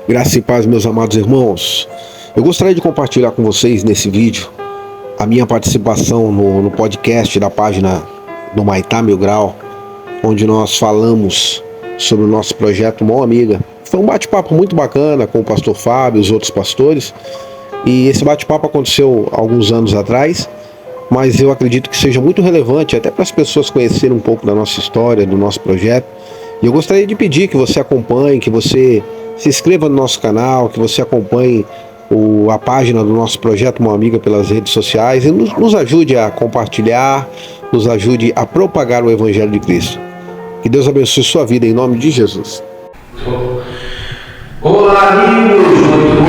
Graça e paz, meus amados irmãos. Eu gostaria de compartilhar com vocês nesse vídeo a minha participação no podcast da página do Maitá Mil Grau, onde nós falamos sobre o nosso projeto Mão Amiga. Foi um bate-papo muito bacana com o pastor Fábio e os outros pastores, e esse bate-papo aconteceu alguns anos atrás, mas eu acredito que seja muito relevante até para as pessoas conhecerem um pouco da nossa história, do nosso projeto. E eu gostaria de pedir que você acompanhe, que você se inscreva no nosso canal, que você acompanhe a página do nosso projeto Mão Amiga pelas redes sociais e nos ajude a compartilhar, nos ajude a propagar o Evangelho de Cristo. Que Deus abençoe sua vida em nome de Jesus. Olá, amigos, muito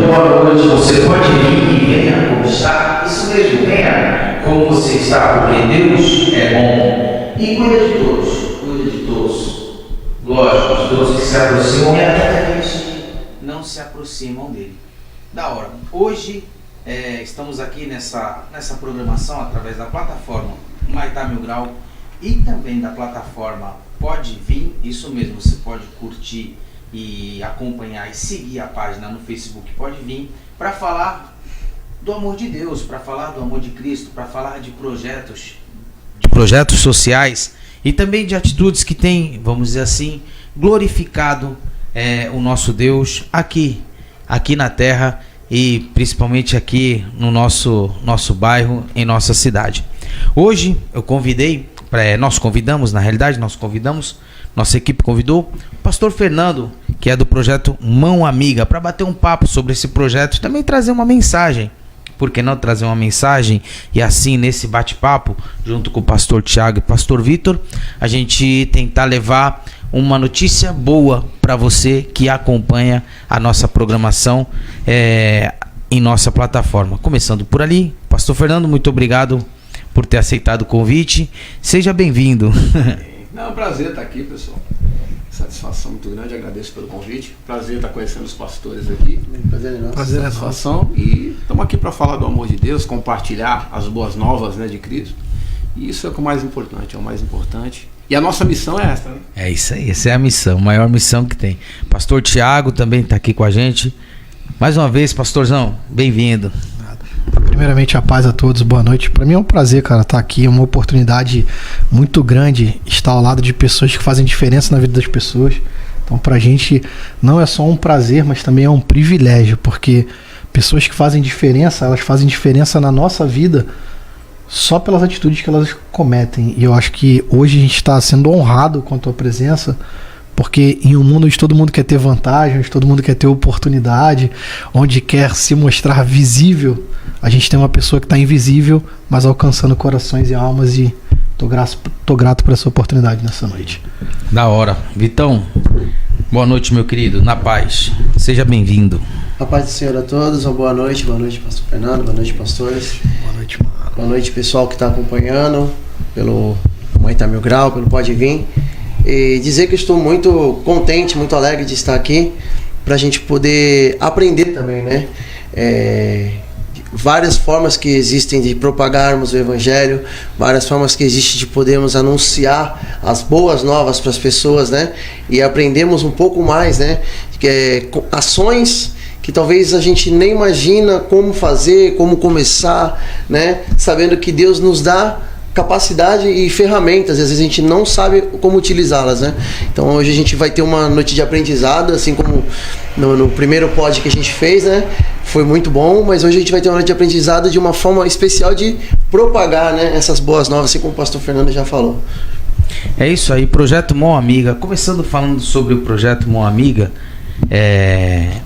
boa noite. Você pode vir e venha como está. Isso mesmo, venha como você está, porque Deus é bom e cuida de todos. Lógico, os todos que se aproximam e até aqueles que não se aproximam dele. Da hora. Hoje estamos aqui nessa programação através da plataforma Maitá Mil Grau e também da plataforma Pode Vir. Isso mesmo, você pode curtir e acompanhar e seguir a página no Facebook Pode Vir para falar do amor de Deus, para falar do amor de Cristo, para falar de projetos sociais e também de atitudes que têm, vamos dizer assim, glorificado o nosso Deus aqui na terra e principalmente aqui no nosso bairro, em nossa cidade. Hoje nós convidamos, nossa equipe convidou o pastor Fernando, que é do projeto Mão Amiga, para bater um papo sobre esse projeto e também trazer uma mensagem. Por que não trazer uma mensagem? E assim, nesse bate-papo, junto com o pastor Tiago e o pastor Vitor, a gente tentar levar uma notícia boa para você que acompanha a nossa programação em nossa plataforma. Começando por ali, pastor Fernando, muito obrigado por ter aceitado o convite. Seja bem-vindo. É um prazer estar aqui, pessoal. Satisfação muito grande, agradeço pelo convite. Prazer estar conhecendo os pastores aqui. Prazer é nosso. Satisfação. E estamos aqui para falar do amor de Deus, compartilhar as boas novas, de Cristo. E isso é o mais importante, E a nossa missão é essa, né? É isso aí, essa é a missão, a maior missão que tem. Pastor Tiago também está aqui com a gente. Mais uma vez, pastorzão, bem-vindo. Primeiramente, a paz a todos, boa noite. Para mim é um prazer, cara, estar aqui, é uma oportunidade muito grande estar ao lado de pessoas que fazem diferença na vida das pessoas. Então, pra gente não é só um prazer, mas também é um privilégio, porque pessoas que fazem diferença, elas fazem diferença na nossa vida só pelas atitudes que elas cometem. E eu acho que hoje a gente está sendo honrado com a tua presença, porque em um mundo onde todo mundo quer ter vantagem, onde todo mundo quer ter oportunidade, onde quer se mostrar visível, a gente tem uma pessoa que está invisível, mas alcançando corações e almas, e tô grato por essa oportunidade nessa noite. Da hora. Vitão, boa noite, meu querido, na paz. Seja bem-vindo. A paz do Senhor a todos, uma boa noite, pastor Fernando, boa noite, pastores. Boa noite, mano. Boa noite, pessoal que está acompanhando pelo Maitá Mil Grau, pelo Pode Vir. E dizer que estou muito contente, muito alegre de estar aqui, para a gente poder aprender também, né? Várias formas que existem de propagarmos o Evangelho, várias formas que existem de podermos anunciar as boas novas para as pessoas, né? E aprendemos um pouco mais, né? Ações que talvez a gente nem imagina como fazer, como começar, né? Sabendo que Deus nos dá capacidade e ferramentas, às vezes a gente não sabe como utilizá-las, né? Então hoje a gente vai ter uma noite de aprendizado, assim como no primeiro pod que a gente fez, né? Foi muito bom, mas hoje a gente vai ter uma noite de aprendizado de uma forma especial de propagar, né, essas boas novas, assim como o pastor Fernando já falou. É isso aí, Projeto Mão Amiga. Começando falando sobre o Projeto Mão Amiga,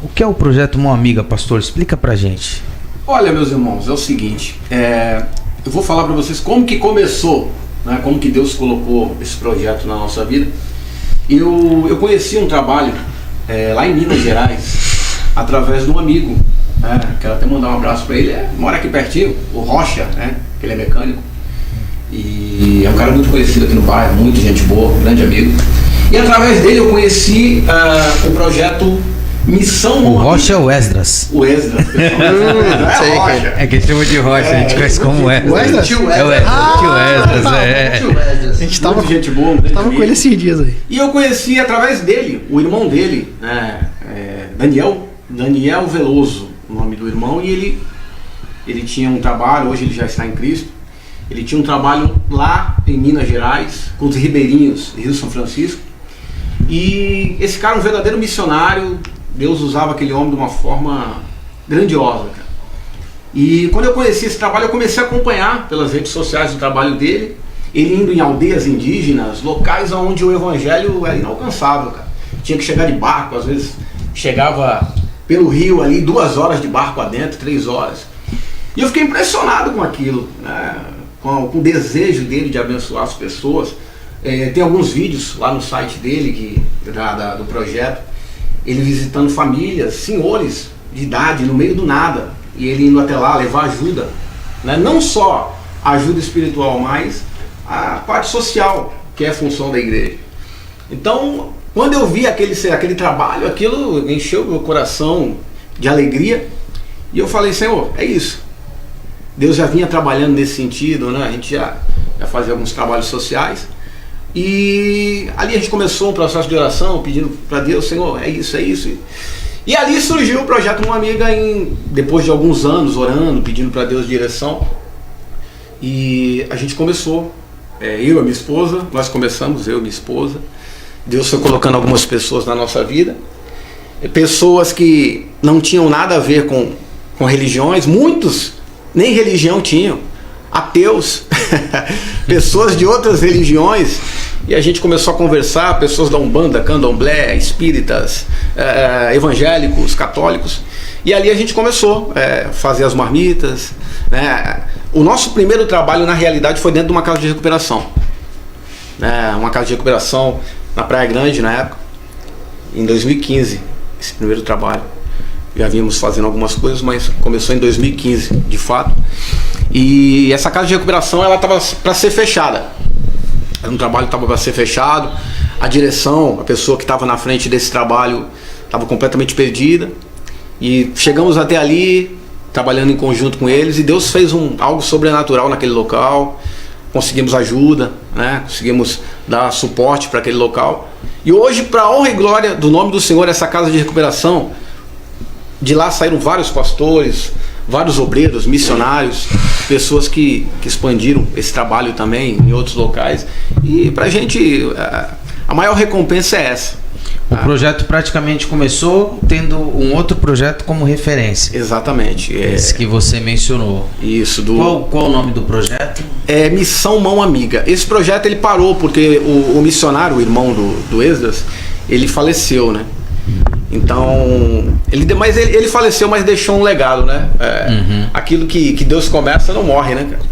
o que é o Projeto Mão Amiga, pastor? Explica pra gente. Olha, meus irmãos, é o seguinte, eu vou falar para vocês como que começou, né, como que Deus colocou esse projeto na nossa vida. Eu conheci um trabalho lá em Minas Gerais, através de um amigo, né, quero até mandar um abraço para ele, mora aqui pertinho, o Rocha, né, que ele é mecânico, e é um cara muito conhecido aqui no bairro, muito gente boa, grande amigo. E através dele eu conheci o projeto Missão Mão Amiga. O Rocha é o Esdras. O Esdras, pessoal. É que a gente chama de Rocha, a gente conhece como Esdras. Tio É o Esdras. Tio Esdras. A gente tava gente boa, com ele esses dias aí. E eu conheci através dele, o irmão dele, né, Daniel Veloso, o nome do irmão, e ele tinha um trabalho, hoje ele já está em Cristo, ele tinha um trabalho lá em Minas Gerais, com os ribeirinhos de Rio São Francisco, e esse cara é um verdadeiro missionário. Deus usava aquele homem de uma forma grandiosa, cara. E quando eu conheci esse trabalho, eu comecei a acompanhar pelas redes sociais o trabalho dele, ele indo em aldeias indígenas, locais onde o evangelho era inalcançável, cara. Tinha que chegar de barco, às vezes chegava pelo rio ali, 2 horas de barco adentro, 3 horas. E eu fiquei impressionado com aquilo, né? Com o desejo dele de abençoar as pessoas. Tem alguns vídeos lá no site dele, do projeto, ele visitando famílias, senhores de idade, no meio do nada, e ele indo até lá levar ajuda, né? Não só ajuda espiritual, mas a parte social, que é a função da igreja. Então, quando eu vi aquele trabalho, aquilo encheu meu coração de alegria, e eu falei: Senhor, é isso. Deus já vinha trabalhando nesse sentido, né? A gente já fazia alguns trabalhos sociais, e ali a gente começou um processo de oração, pedindo para Deus: Senhor, é isso, é isso. E ali surgiu o projeto Uma Amiga, depois de alguns anos orando, pedindo para Deus direção. E a gente começou, eu e minha esposa, nós começamos, eu e minha esposa. Deus foi colocando algumas pessoas na nossa vida, pessoas que não tinham nada a ver com religiões, muitos nem religião tinham, ateus, pessoas de outras religiões. E a gente começou a conversar, pessoas da Umbanda, Candomblé, espíritas, evangélicos, católicos. E ali a gente começou a fazer as marmitas, né? O nosso primeiro trabalho, na realidade, foi dentro de uma casa de recuperação. Uma casa de recuperação na Praia Grande, na época, em 2015, esse primeiro trabalho. Já vínhamos fazendo algumas coisas, mas começou em 2015, de fato. E essa casa de recuperação, ela estava para ser fechada. Era um trabalho que estava para ser fechado. A direção, a pessoa que estava na frente desse trabalho, estava completamente perdida. E chegamos até ali, trabalhando em conjunto com eles, e Deus fez algo sobrenatural naquele local. Conseguimos ajuda, né? Conseguimos dar suporte para aquele local. E hoje, para a honra e glória do nome do Senhor, essa casa de recuperação, de lá saíram vários pastores, vários obreiros, missionários, pessoas que expandiram esse trabalho também em outros locais. E pra gente, a maior recompensa é essa. O projeto praticamente começou tendo um outro projeto como referência. Exatamente. Esse que você mencionou. Isso. Qual o nome do projeto? É Missão Mão Amiga. Esse projeto ele parou porque o missionário, o irmão do Esdras, ele faleceu, né? Então, ele faleceu, mas deixou um legado, né? Aquilo que Deus começa não morre, né, cara?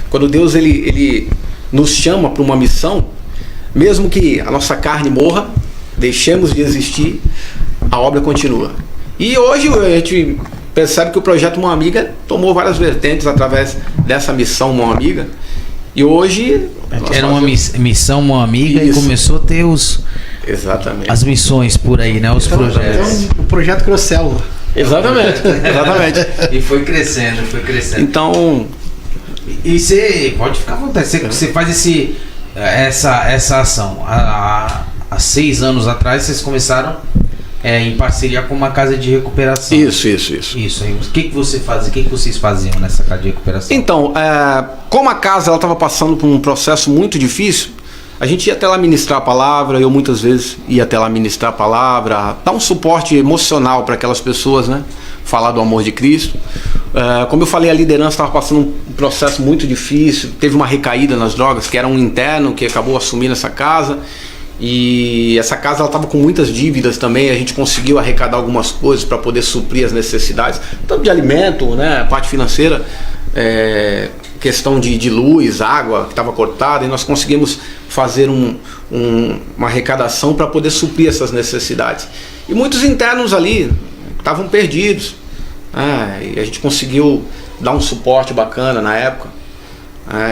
Quando Deus ele nos chama para uma missão, mesmo que a nossa carne morra, deixemos de existir, a obra continua. E hoje a gente percebe que o projeto Mão Amiga tomou várias vertentes através dessa missão Mão Amiga. E hoje era uma missão Mão Amiga. Isso. E começou a ter exatamente. As missões por aí, né? Os projetos. Então, o projeto criou célula. Exatamente. E foi crescendo. Então, e você pode ficar à vontade. Você faz essa ação. Há 6 anos atrás vocês começaram em parceria com uma casa de recuperação. Isso. Isso aí. O que você fazia? O que vocês faziam nessa casa de recuperação? Então, como a casa estava passando por um processo muito difícil, a gente ia até lá ministrar a palavra. Eu muitas vezes ia até lá ministrar a palavra, dar um suporte emocional para aquelas pessoas, né? Falar do amor de Cristo. Como eu falei, a liderança estava passando um processo muito difícil. Teve uma recaída nas drogas, que era um interno que acabou assumindo essa casa. E essa casa ela estava com muitas dívidas também. A gente conseguiu arrecadar algumas coisas para poder suprir as necessidades, tanto de alimento, né, parte financeira, questão de luz, água que estava cortada, e nós conseguimos fazer uma arrecadação para poder suprir essas necessidades. E muitos internos ali estavam perdidos, e a gente conseguiu dar um suporte bacana na época.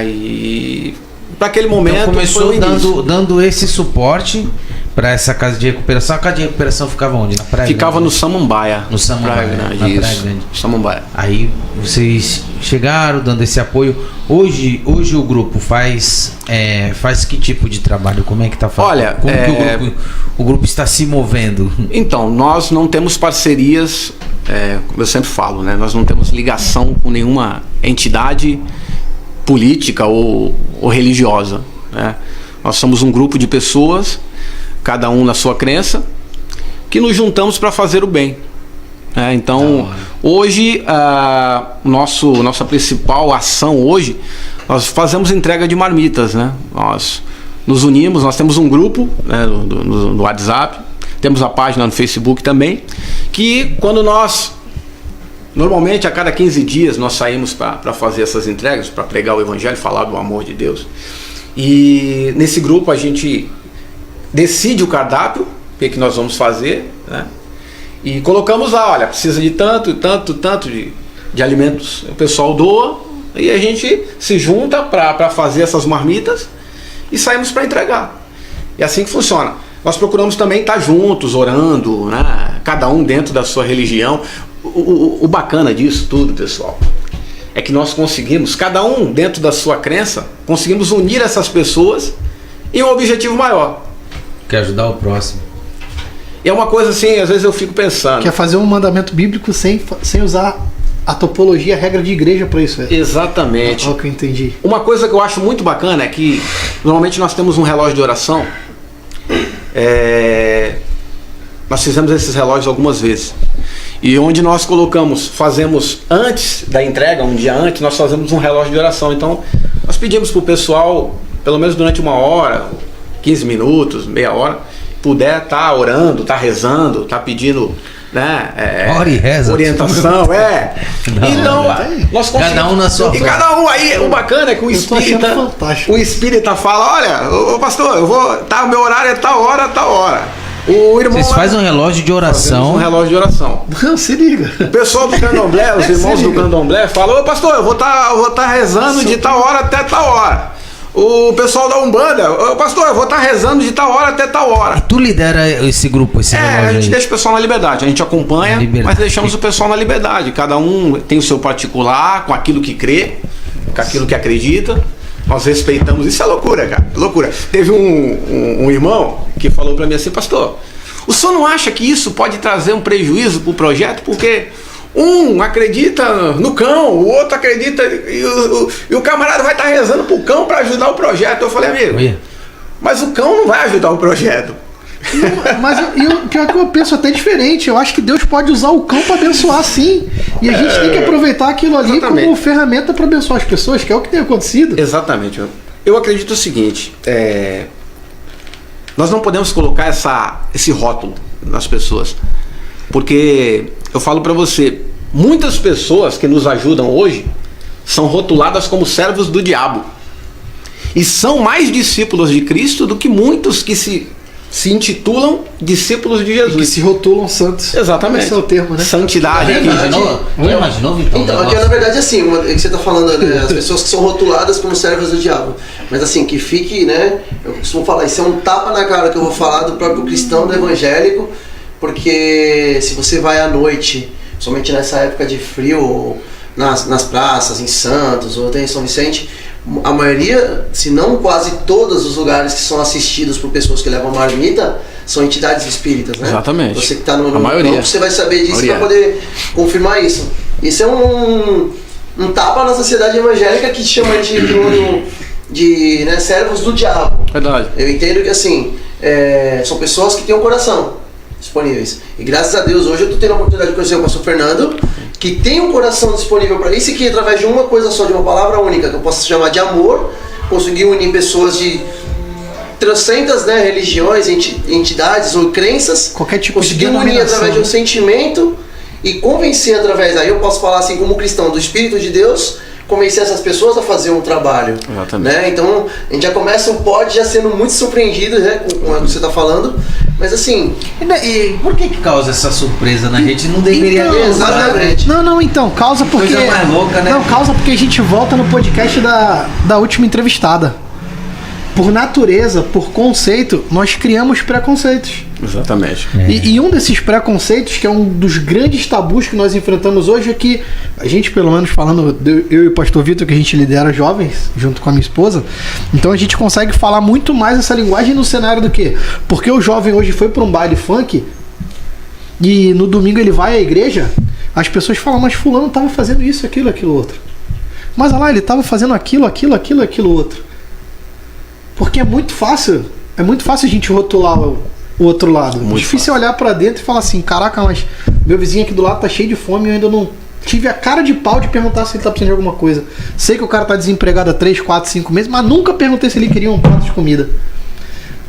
E para aquele momento então começou dando esse suporte para essa casa de recuperação. A casa de recuperação ficava onde? Na Praia Ficava Grande? no Samambaia. No Samambaia, Praia Grande, na Praia isso. Grande. Samambaia. Aí vocês chegaram dando esse apoio. Hoje o grupo faz que tipo de trabalho? Como é que tá fazendo? Olha, como que o grupo está se movendo? Então, nós não temos parcerias, como eu sempre falo, né? Nós não temos ligação com nenhuma entidade política ou religiosa, né? Nós somos um grupo de pessoas, cada um na sua crença, que nos juntamos para fazer o bem. Então, hoje, nossa principal ação hoje, nós fazemos entrega de marmitas, né? Nós nos unimos, nós temos um grupo, né, no WhatsApp, temos a página no Facebook também, que quando normalmente a cada 15 dias nós saímos para fazer essas entregas, para pregar o Evangelho, falar do amor de Deus. E nesse grupo a gente decide o cardápio, o que nós vamos fazer, né? E colocamos lá, olha, precisa de tanto de alimentos. O pessoal doa e a gente se junta para fazer essas marmitas e saímos para entregar. E assim que funciona. Nós procuramos também estar juntos, orando, né? Cada um dentro da sua religião. O bacana disso tudo, pessoal, é que nós conseguimos, cada um dentro da sua crença, conseguimos unir essas pessoas em um objetivo maior. Quer ajudar o próximo. E é uma coisa assim, às vezes eu fico pensando. Quer fazer um mandamento bíblico sem usar a topologia, a regra de igreja para isso. Exatamente. É o que eu entendi. Uma coisa que eu acho muito bacana é que normalmente nós temos um relógio de oração. Nós fizemos esses relógios algumas vezes. E onde nós fazemos antes da entrega, um dia antes, nós fazemos um relógio de oração. Então, nós pedimos para o pessoal, pelo menos durante 1 hora, 15 minutos, meia hora, puder estar orando, estar rezando, estar pedindo, né, Ora e reza. orientação, Então, nós conseguimos. Cada um na sua E cada um aí, o bacana é que o espírita fala, olha, ô pastor, o meu horário é tal hora. O irmão Vocês fazem um relógio de oração. Um relógio de oração. Não, se liga. O pessoal do candomblé, os irmãos do candomblé falam, ô pastor, eu vou estar rezando de tal hora até tal hora. O pessoal da Umbanda, ô pastor, eu vou estar rezando de tal hora até tal hora. E tu lidera esse grupo, esse relógio a gente aí? deixa o pessoal na liberdade, a gente acompanha, mas deixamos o pessoal na liberdade. Cada um tem o seu particular, com aquilo que crê, com aquilo que acredita. Nós respeitamos, isso é loucura, cara, loucura. Teve um irmão que falou para mim assim, pastor, o senhor não acha que isso pode trazer um prejuízo para o projeto? Porque um acredita no cão, o outro acredita, e o camarada vai estar rezando pro cão para ajudar o projeto. Eu falei, amigo, mas o cão não vai ajudar o projeto. Mas o pior que eu penso até diferente. Eu acho que Deus pode usar o cão para abençoar, sim. E a gente tem que aproveitar aquilo ali como ferramenta para abençoar as pessoas, que é o que tem acontecido. Exatamente. Eu acredito o seguinte, nós não podemos colocar esse rótulo nas pessoas, porque eu falo para você, muitas pessoas que nos ajudam hoje são rotuladas como servos do diabo e são mais discípulos de Cristo do que muitos que se intitulam discípulos de Jesus. E que se rotulam santos. Exatamente. Esse é o termo, né? Santidade. Imaginou, Vitão? Então, aqui na verdade assim, que você está falando, né, as pessoas que são rotuladas como servos do diabo. Mas assim, que fique, né? Eu costumo falar, isso é um tapa na cara que eu vou falar do próprio cristão, do evangélico, porque se você vai à noite, somente nessa época de frio, nas praças, em Santos, ou até em São Vicente, a maioria, se não quase todos os lugares que são assistidos por pessoas que levam marmita são entidades espíritas, né? Exatamente. Você que está no maioria. Você vai saber disso para poder confirmar isso. Isso é um tapa na sociedade evangélica que chama de né, servos do diabo. Verdade. Eu entendo que assim, são pessoas que têm um coração disponíveis. E graças a Deus hoje eu estou tendo a oportunidade de conhecer o pastor Fernando, que tem um coração disponível para isso e que através de uma coisa só, de uma palavra única, que eu posso chamar de amor, conseguiu unir pessoas de trocentas, né, religiões, entidades ou crenças. Qualquer tipo de conseguiu unir através de um sentimento e convencer através, aí eu posso falar assim como cristão, do Espírito de Deus, convencer essas pessoas a fazer um trabalho. Exatamente. Né? Então a gente já começa o pod já sendo muito surpreendido, né, com o que você está falando, mas assim... E por que causa essa surpresa na gente? Não deveria então, ter. Exatamente. Não, então, causa porque... Coisa mais louca, né? Não, causa porque a gente volta no podcast da última entrevistada. por natureza, por conceito, nós criamos preconceitos. Exatamente. E um desses preconceitos, que é um dos grandes tabus que nós enfrentamos hoje, é que a gente, pelo menos falando, eu e o pastor Vitor, que a gente lidera jovens, junto com a minha esposa, então a gente consegue falar muito mais essa linguagem no cenário do que? Porque o jovem hoje foi para um baile funk e no domingo ele vai à igreja, as pessoas falam, mas fulano estava fazendo isso, aquilo outro. Mas olha lá, ele estava fazendo aquilo outro. Porque é muito fácil a gente rotular o outro lado. Muito difícil fácil. Olhar pra dentro e falar assim, caraca, mas meu vizinho aqui do lado tá cheio de fome e eu ainda não tive a cara de pau de perguntar se ele tá precisando de alguma coisa. Sei que o cara tá desempregado há 3, 4, 5 meses, mas nunca perguntei se ele queria um prato de comida.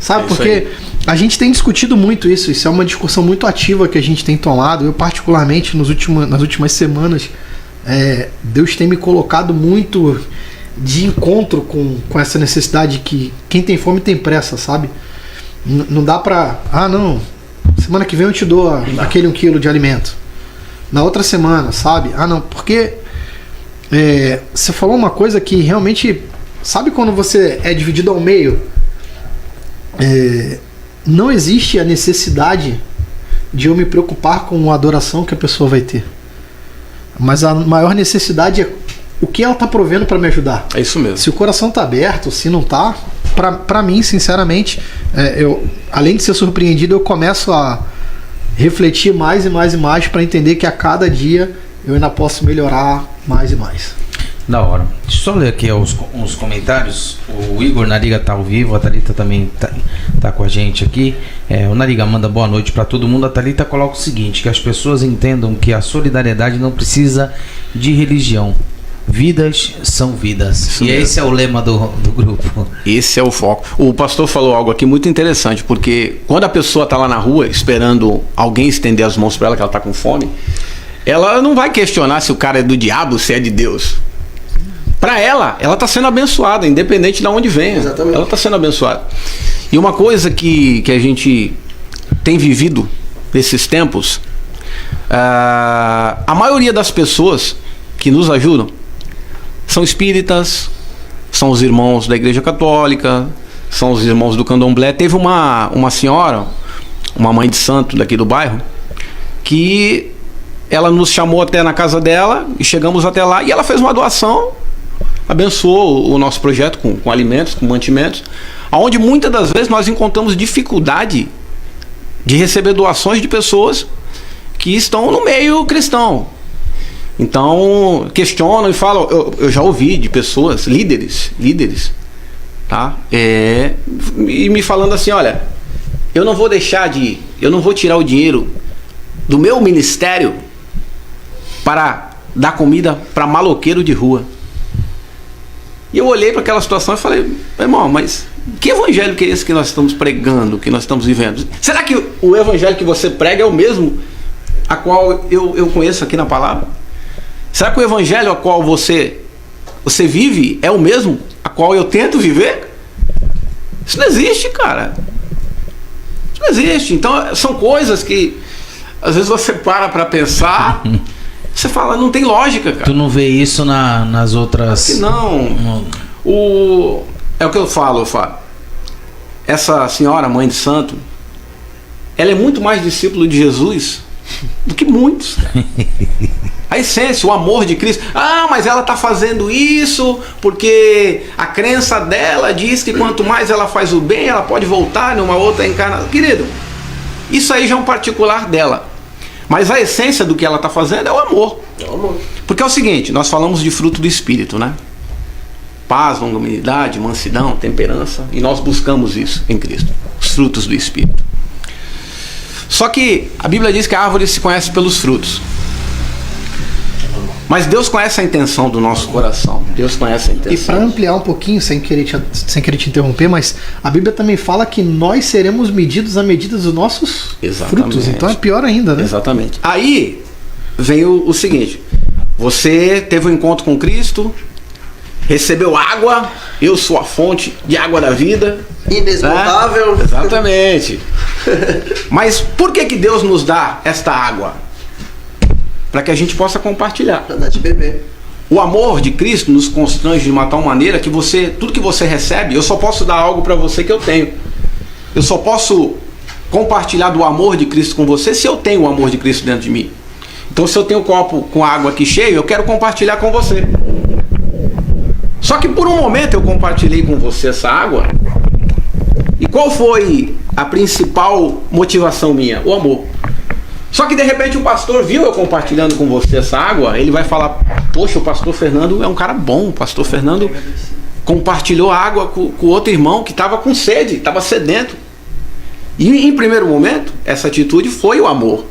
Sabe, porque a gente tem discutido muito isso é uma discussão muito ativa que a gente tem tomado. Eu particularmente, nas últimas semanas, Deus tem me colocado muito de encontro com essa necessidade que quem tem fome tem pressa, sabe? Não dá pra... não, semana que vem eu te dou aquele 1 quilo de alimento. Na outra semana, sabe? Não, porque você falou uma coisa que realmente... Sabe quando você é dividido ao meio? Não existe a necessidade de eu me preocupar com a adoração que a pessoa vai ter. Mas a maior necessidade é o que ela tá provendo para me ajudar. É isso mesmo. Se o coração tá aberto, se não tá, para mim, sinceramente, eu, além de ser surpreendido, eu começo a refletir mais e mais e mais para entender que a cada dia eu ainda posso melhorar mais e mais. Da hora. Deixa eu só ler aqui os comentários. O Igor Nariga tá ao vivo, a Thalita também tá com a gente aqui. O Nariga manda boa noite para todo mundo. A Thalita coloca o seguinte, que as pessoas entendam que a solidariedade não precisa de religião. Vidas são vidas. Isso e mesmo. Esse é o lema do grupo. Esse é o foco. O pastor falou algo aqui muito interessante, porque quando a pessoa está lá na rua esperando alguém estender as mãos para ela, que ela está com fome, ela não vai questionar se o cara é do diabo, se é de Deus. Para ela está sendo abençoada, independente de onde venha. Exatamente. Ela está sendo abençoada. E uma coisa que a gente tem vivido nesses tempos, a maioria das pessoas que nos ajudam são espíritas, são os irmãos da Igreja Católica, são os irmãos do Candomblé. Teve uma senhora, uma mãe de santo daqui do bairro, que ela nos chamou até na casa dela e chegamos até lá e ela fez uma doação, abençoou o nosso projeto com alimentos, com mantimentos, onde muitas das vezes nós encontramos dificuldade de receber doações de pessoas que estão no meio cristão. Então questionam e falam, eu já ouvi de pessoas, líderes, tá? E me falando assim, olha, eu não vou tirar o dinheiro do meu ministério para dar comida para maloqueiro de rua. E eu olhei para aquela situação e falei, irmão, mas que evangelho que é esse que nós estamos pregando, que nós estamos vivendo? Será que o evangelho que você prega é o mesmo a qual eu conheço aqui na palavra? Será que o evangelho a qual você vive é o mesmo a qual eu tento viver? Isso não existe, cara. Isso não existe. Então são coisas que às vezes você para pensar, você fala, não tem lógica, cara. Tu não vê isso nas outras... Não. É o que eu falo. Essa senhora, mãe de santo, ela é muito mais discípulo de Jesus do que muitos. A essência, o amor de Cristo. Mas ela está fazendo isso porque a crença dela diz que quanto mais ela faz o bem, ela pode voltar numa outra encarnação. Querido, isso aí já é um particular dela. Mas a essência do que ela está fazendo é o amor. Porque é o seguinte, nós falamos de fruto do Espírito, né? Paz, longanimidade, mansidão, temperança. E nós buscamos isso em Cristo. Os frutos do Espírito. Só que a Bíblia diz que a árvore se conhece pelos frutos. Mas Deus conhece a intenção do nosso coração. Deus conhece a intenção. E para ampliar um pouquinho, sem querer te interromper, mas a Bíblia também fala que nós seremos medidos à medida dos nossos frutos. Então é pior ainda, né? Exatamente. Aí vem o seguinte: você teve um encontro com Cristo, recebeu água, eu sou a fonte de água da vida. Inesgotável. Né? Exatamente. Mas por que Deus nos dá esta água? Para que a gente possa compartilhar. Para dar de beber. o amor de Cristo nos constrange de uma tal maneira que tudo que você recebe, eu só posso dar algo para você que eu tenho. Eu só posso compartilhar do amor de Cristo com você se eu tenho o amor de Cristo dentro de mim. Então, se eu tenho um copo com água aqui cheio, eu quero compartilhar com você. Só que por um momento eu compartilhei com você essa água. E qual foi a principal motivação minha? O amor. Só que de repente o pastor viu eu compartilhando com você essa água, ele vai falar: poxa, o pastor Fernando é um cara bom, o pastor Fernando compartilhou água com outro irmão que estava com sede, estava sedento. E em primeiro momento, essa atitude foi o amor.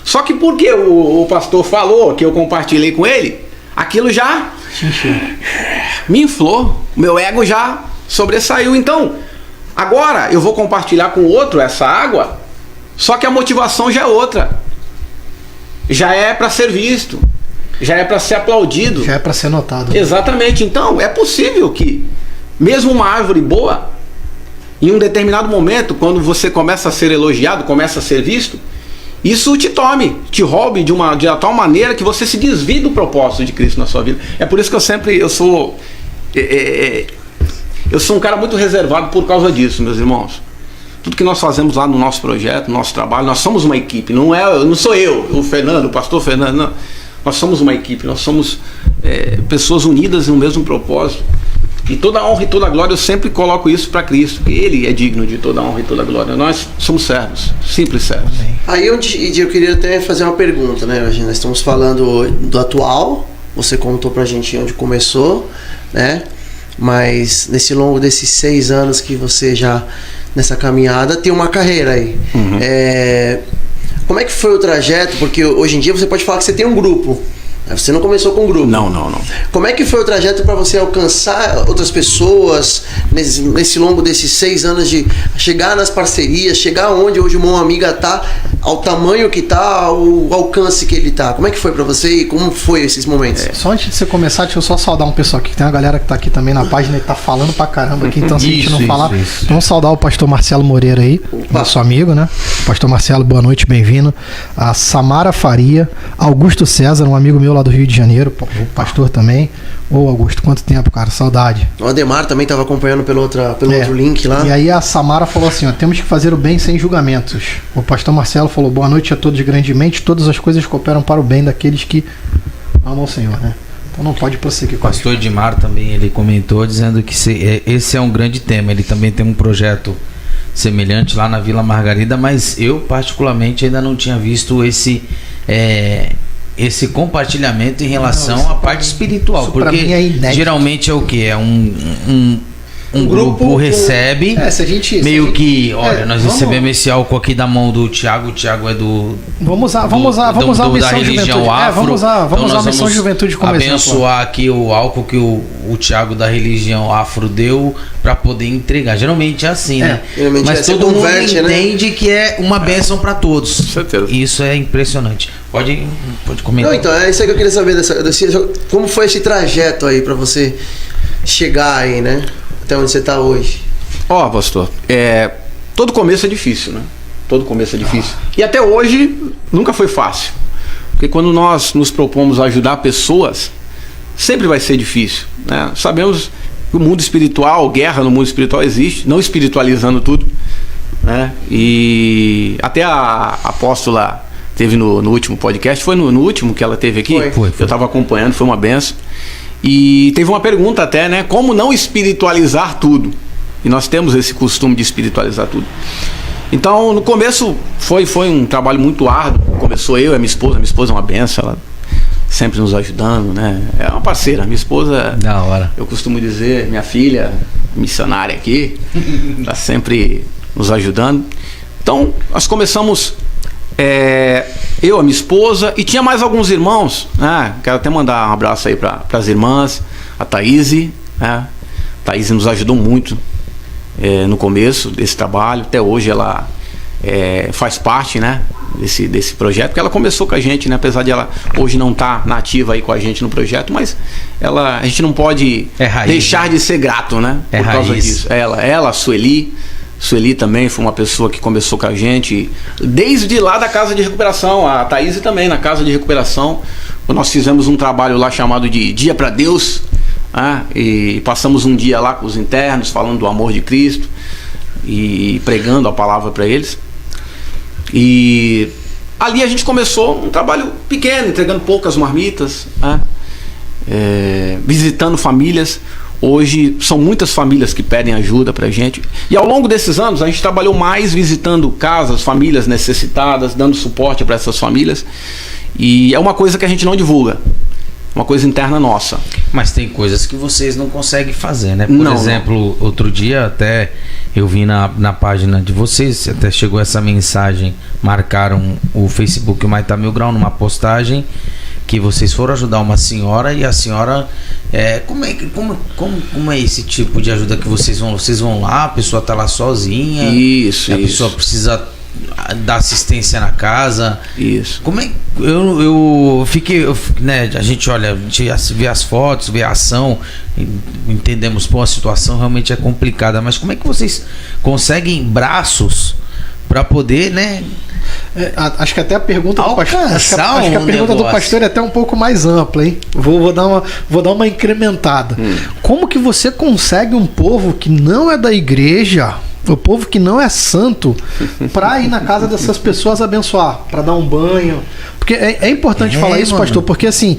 Só que porque o pastor falou que eu compartilhei com ele, aquilo já me inflou, meu ego já sobressaiu. Então, agora eu vou compartilhar com o outro essa água, só que a motivação já é outra. Já é para ser visto, já é para ser aplaudido, já é para ser notado. Exatamente. Então, é possível que mesmo uma árvore boa, em um determinado momento, quando você começa a ser elogiado, começa a ser visto, isso te te roube de tal maneira que você se desvie do propósito de Cristo na sua vida. É por isso que eu sou um cara muito reservado por causa disso, meus irmãos. Tudo que nós fazemos lá no nosso projeto, no nosso trabalho, nós somos uma equipe. Não sou eu, o Fernando, o pastor Fernando, não. Nós somos uma equipe, nós somos pessoas unidas no mesmo propósito. E toda a honra e toda a glória eu sempre coloco isso para Cristo, porque Ele é digno de toda a honra e toda a glória. Nós somos servos, simples servos. Aí eu queria até fazer uma pergunta, né? Nós estamos falando do atual, você contou pra gente onde começou, né? Mas nesse longo desses 6 anos que você já nessa caminhada tem uma carreira aí. Uhum. Como é que foi o trajeto? Porque hoje em dia você pode falar que você tem um grupo. Você não começou com um grupo. Não. Como é que foi o trajeto para você alcançar outras pessoas nesse longo desses 6 anos de chegar nas parcerias, chegar onde hoje o Mão Amiga tá, ao tamanho que tá, ao alcance que ele tá? Como é que foi para você e como foi esses momentos? Só antes de você começar, deixa eu só saudar um pessoal aqui, que tem uma galera que tá aqui também na página e tá falando pra caramba aqui, então se a gente não falar, vamos saudar o pastor Marcelo Moreira aí, nosso amigo, né? Pastor Marcelo, boa noite, bem-vindo. A Samara Faria, Augusto César, um amigo meu lá do Rio de Janeiro, o pastor também. Ô Augusto, quanto tempo, cara, saudade. O Ademar também estava acompanhando pelo outro link lá. E aí a Samara falou assim, ó: temos que fazer o bem sem julgamentos. O pastor Marcelo falou: boa noite a todos grandemente, todas as coisas cooperam para o bem daqueles que amam o Senhor, né? Então não pode prosseguir com o pastor Edmar também, ele comentou dizendo que esse é um grande tema. Ele também tem um projeto semelhante lá na Vila Margarida, mas eu particularmente ainda não tinha visto esse compartilhamento em relação à parte espiritual, porque geralmente é o que? É um grupo recebe meio que, olha, nós recebemos esse álcool aqui da mão do Tiago. O Tiago é do vamos usar a missão de juventude. Vamos usar a missão de juventude como exemplo. Abençoar aqui o álcool que o Tiago da religião afro deu para poder entregar. Geralmente é assim, né? Mas todo mundo entende que é uma bênção para todos. Com certeza. Isso é impressionante. Pode comentar. Não, então é isso aí que eu queria saber como foi esse trajeto aí para você chegar aí, né? Até onde você está hoje. Pastor, todo começo é difícil, né? Todo começo é difícil. E até hoje nunca foi fácil. Porque quando nós nos propomos a ajudar pessoas, sempre vai ser difícil, né? Sabemos que o mundo espiritual, guerra no mundo espiritual existe, não espiritualizando tudo, né? E até a apóstola teve no último podcast, foi no último que ela teve aqui? Foi. Eu estava acompanhando, foi uma benção. E teve uma pergunta até, né? Como não espiritualizar tudo? E nós temos esse costume de espiritualizar tudo. Então, no começo, foi um trabalho muito árduo. Começou eu e a minha esposa é uma benção, ela sempre nos ajudando, né? É uma parceira, minha esposa, da hora. Eu costumo dizer, minha filha, missionária aqui, está sempre nos ajudando. Então, nós começamos... eu, a minha esposa, e tinha mais alguns irmãos, né? Quero até mandar um abraço aí para as irmãs, a Thaíse, né? A Thaíse nos ajudou muito no começo desse trabalho, até hoje ela faz parte, né, desse projeto, porque ela começou com a gente, né? Apesar de ela hoje não estar nativa aí com a gente no projeto, mas a gente não pode deixar de ser grato, né? Por causa disso. Ela, a Sueli também foi uma pessoa que começou com a gente desde lá da casa de recuperação. A Thaís também na casa de recuperação, nós fizemos um trabalho lá chamado de Dia para Deus, e passamos um dia lá com os internos, falando do amor de Cristo e pregando a palavra para eles. E ali a gente começou um trabalho pequeno, entregando poucas marmitas, visitando famílias. Hoje são muitas famílias que pedem ajuda pra gente. E ao longo desses anos a gente trabalhou mais visitando casas, famílias necessitadas, dando suporte para essas famílias. E é uma coisa que a gente não divulga, uma coisa interna nossa. Mas tem coisas que vocês não conseguem fazer, né? Por Não, exemplo, outro dia até eu vi na página de vocês, até chegou essa mensagem, marcaram o Facebook o Maitá Mil Grau numa postagem, que vocês foram ajudar uma senhora e a senhora... Como é esse tipo de ajuda que vocês vão? Vocês vão lá, a pessoa tá lá sozinha? Isso, a pessoa precisa dar assistência na casa? Isso. Como é? Eu fiquei, né? A gente olha, a gente vê as fotos, vê a ação, entendemos, pô, a situação realmente é complicada, mas como é que vocês conseguem braços para poder, né? Acho que até a pergunta do pastor, acho que a pergunta negócio do pastor é até um pouco mais ampla, hein? Vou dar uma incrementada. Como que você consegue um povo que não é da igreja, o povo que não é santo, para ir na casa dessas pessoas abençoar, para dar um banho? Porque é importante falar isso, pastor, porque assim,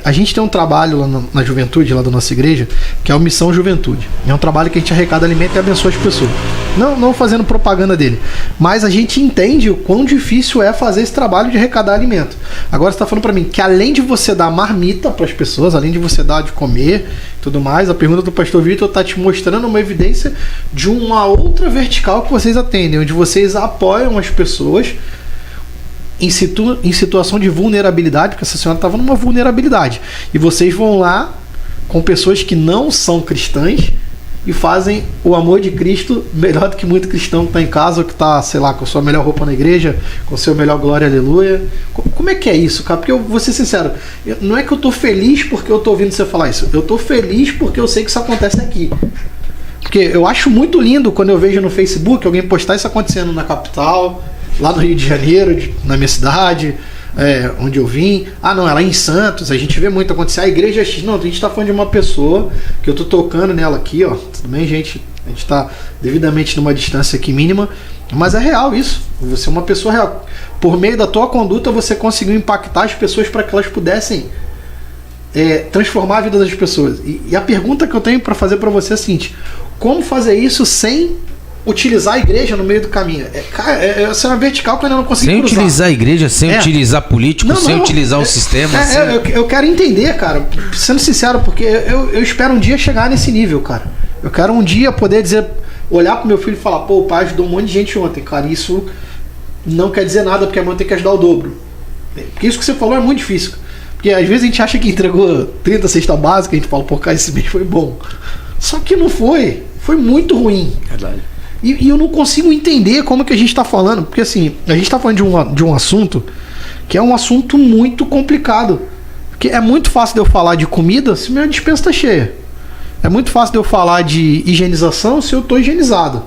a gente tem um trabalho lá na juventude, lá da nossa igreja, que é o Missão Juventude. É um trabalho que a gente arrecada alimento e abençoa as pessoas. Não fazendo propaganda dele, mas a gente entende o quão difícil é fazer esse trabalho de arrecadar alimento. Agora você está falando para mim que além de você dar marmita para as pessoas, além de você dar de comer e tudo mais, a pergunta do pastor Vitor está te mostrando uma evidência de uma outra vertical que vocês atendem, onde vocês apoiam as pessoas em situação de vulnerabilidade, porque essa senhora estava numa vulnerabilidade, e vocês vão lá com pessoas que não são cristãs e fazem o amor de Cristo melhor do que muito cristão que está em casa, ou que está, sei lá, com a sua melhor roupa na igreja, com o seu melhor glória, aleluia. Como é que é isso, cara? Porque eu vou ser sincero, não é que eu tô feliz porque eu tô ouvindo você falar isso, eu tô feliz porque eu sei que isso acontece aqui. Porque eu acho muito lindo quando eu vejo no Facebook alguém postar isso acontecendo na capital, lá no Rio de Janeiro, na minha cidade, onde eu vim. Não, é lá em Santos, a gente vê muito acontecer. A igreja X, não, a gente tá falando de uma pessoa que eu tô tocando nela aqui, ó. Tudo bem, gente? A gente tá devidamente numa distância aqui mínima, mas é real isso. Você é uma pessoa real. Por meio da tua conduta, você conseguiu impactar as pessoas para que elas pudessem transformar a vida das pessoas. E a pergunta que eu tenho para fazer para você é a seguinte: como fazer isso sem utilizar a igreja no meio do caminho? Essa é uma vertical que eu ainda não consigo cruzar. Sem utilizar a igreja, sem utilizar políticos, sem utilizar o sistema. Eu quero entender, cara, sendo sincero, porque eu espero um dia chegar nesse nível, cara. Eu quero um dia poder dizer, olhar pro meu filho e falar, pô, o pai ajudou um monte de gente ontem, cara. Isso não quer dizer nada, porque amanhã tem que ajudar o dobro. Porque isso que você falou é muito difícil. Porque às vezes a gente acha que entregou 30 cesta básica, a gente fala, pô, cara, esse mês foi bom. Só que não foi. Foi muito ruim. Verdade. E eu não consigo entender como que a gente está falando, porque assim, a gente está falando de um assunto que é um assunto muito complicado. Porque é muito fácil de eu falar de comida se minha dispensa está cheia. É muito fácil de eu falar de higienização se eu estou higienizado.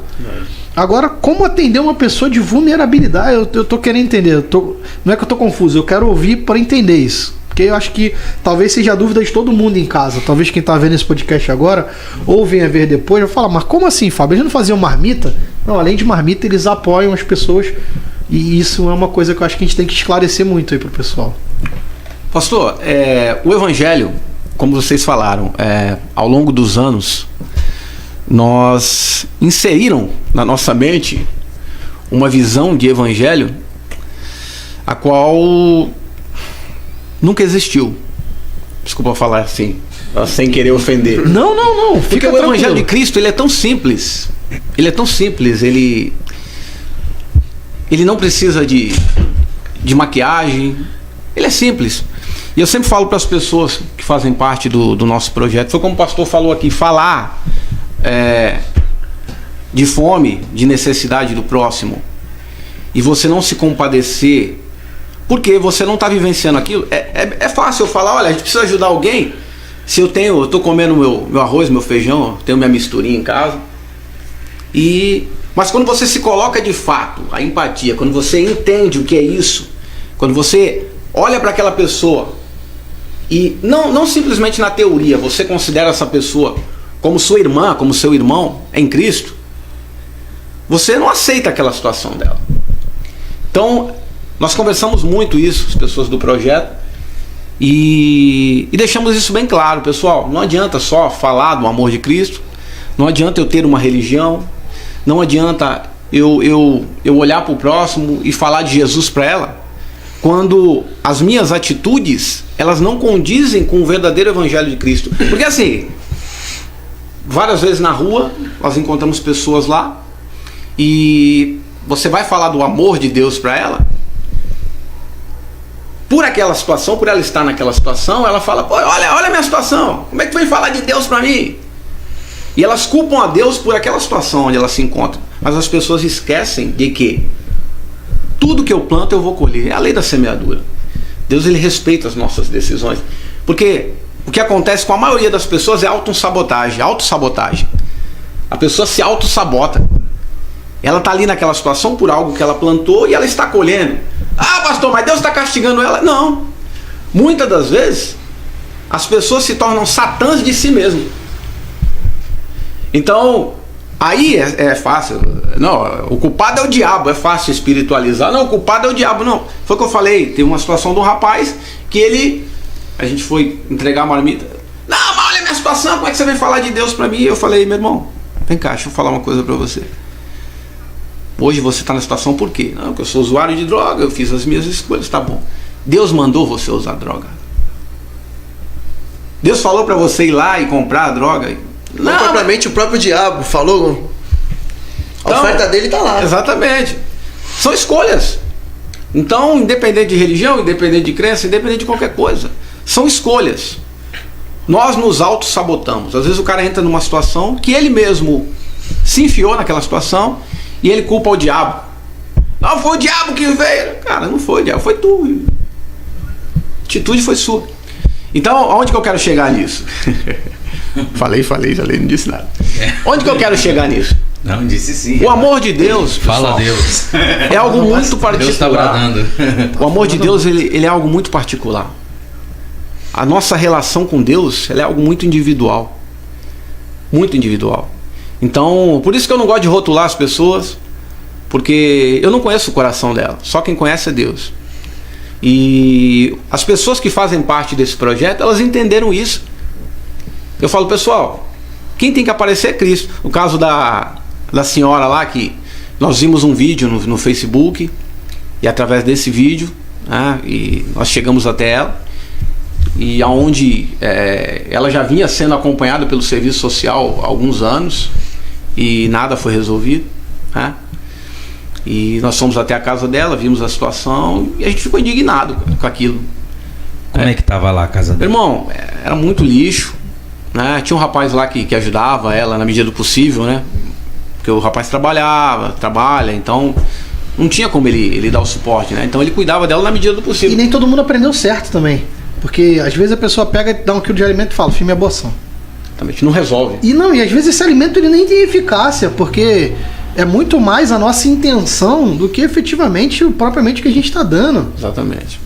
Agora, como atender uma pessoa de vulnerabilidade? Eu estou querendo entender. Não é que eu estou confuso, eu quero ouvir para entender isso. Porque eu acho que talvez seja a dúvida de todo mundo em casa. Talvez quem está vendo esse podcast agora ou venha ver depois vai falar, mas como assim, Fábio? Eles não faziam marmita? Não, além de marmita, eles apoiam as pessoas. E isso é uma coisa que eu acho que a gente tem que esclarecer muito aí pro pessoal. Pastor, o Evangelho, como vocês falaram, ao longo dos anos, nós inseriram na nossa mente uma visão de Evangelho a qual nunca existiu. Desculpa falar assim, sem querer ofender. Não. Porque o Evangelho de Cristo, ele é tão simples. Ele é tão simples. Ele não precisa de maquiagem. Ele é simples. E eu sempre falo para as pessoas que fazem parte do nosso projeto, foi como o pastor falou aqui, falar de fome, de necessidade do próximo, e você não se compadecer, porque você não está vivenciando aquilo. É fácil eu falar, olha, a gente precisa ajudar alguém. Se eu estou comendo meu arroz, meu feijão, tenho minha misturinha em casa. Mas quando você se coloca de fato, a empatia, quando você entende o que é isso, quando você olha para aquela pessoa e não simplesmente na teoria, você considera essa pessoa como sua irmã, como seu irmão em Cristo, você não aceita aquela situação dela. Então, nós conversamos muito isso, as pessoas do projeto, e deixamos isso bem claro, pessoal. Não adianta só falar do amor de Cristo, não adianta eu ter uma religião, não adianta eu olhar para o próximo e falar de Jesus para ela, quando as minhas atitudes, elas não condizem com o verdadeiro evangelho de Cristo. Porque assim, várias vezes na rua, nós encontramos pessoas lá, e você vai falar do amor de Deus para ela, por aquela situação, por ela estar naquela situação, ela fala, pô, olha a minha situação, como é que tu vem falar de Deus para mim? E elas culpam a Deus por aquela situação onde ela se encontra. Mas as pessoas esquecem de que tudo que eu planto eu vou colher. É a lei da semeadura. Deus, ele respeita as nossas decisões. Porque o que acontece com a maioria das pessoas é autossabotagem. A pessoa se autossabota. Ela está ali naquela situação por algo que ela plantou e ela está colhendo. Ah, pastor, mas Deus está castigando ela. Não. Muitas das vezes, as pessoas se tornam satãs de si mesmas. Então, aí é fácil. Não, o culpado é o diabo, é fácil espiritualizar. Não, o culpado é o diabo, não. Foi o que eu falei, teve uma situação de um rapaz que a gente foi entregar a marmita. Não, mas olha a minha situação, como é que você vem falar de Deus pra mim? Eu falei, meu irmão, vem cá, deixa eu falar uma coisa pra você. Hoje você está na situação por quê? Não, porque eu sou usuário de droga, eu fiz as minhas escolhas, tá bom. Deus mandou você usar droga. Deus falou pra você ir lá e comprar a droga. Não, propriamente o próprio diabo falou. A oferta dele está lá. Exatamente. São escolhas. Então, independente de religião, independente de crença, independente de qualquer coisa, são escolhas. Nós nos auto-sabotamos. Às vezes o cara entra numa situação que ele mesmo se enfiou naquela situação e ele culpa o diabo. Não, foi o diabo que veio. Cara, não foi o diabo, foi tu. A atitude foi sua. Então, aonde que eu quero chegar nisso? Falei, já não disse nada. Onde que eu quero chegar nisso? Não, disse sim. O amor de Deus, pessoal, fala Deus. É algo muito particular. Deus está bradando. O amor de Deus, ele é algo muito particular. A nossa relação com Deus, ela é algo muito individual. Muito individual. Então, por isso que eu não gosto de rotular as pessoas, porque eu não conheço o coração dela. Só quem conhece é Deus. E as pessoas que fazem parte desse projeto, elas entenderam isso. Eu falo, pessoal, quem tem que aparecer é Cristo. No caso da senhora lá, que nós vimos um vídeo no Facebook, e através desse vídeo, né, e nós chegamos até ela, e aonde ela já vinha sendo acompanhada pelo serviço social há alguns anos, e nada foi resolvido, né? E nós fomos até a casa dela, vimos a situação, e a gente ficou indignado com aquilo. Como é que estava lá a casa dela? Irmão, era muito lixo, né? Tinha um rapaz lá que ajudava ela na medida do possível, né? Porque o rapaz trabalha, então não tinha como ele dar o suporte, né? Então ele cuidava dela na medida do possível. E nem todo mundo aprendeu certo também. Porque às vezes a pessoa pega, dá um quilo de alimento e fala, filho, é aborção. Exatamente, não resolve. E às vezes esse alimento ele nem tem eficácia, porque é muito mais a nossa intenção do que efetivamente, propriamente, o que a gente está dando. Exatamente.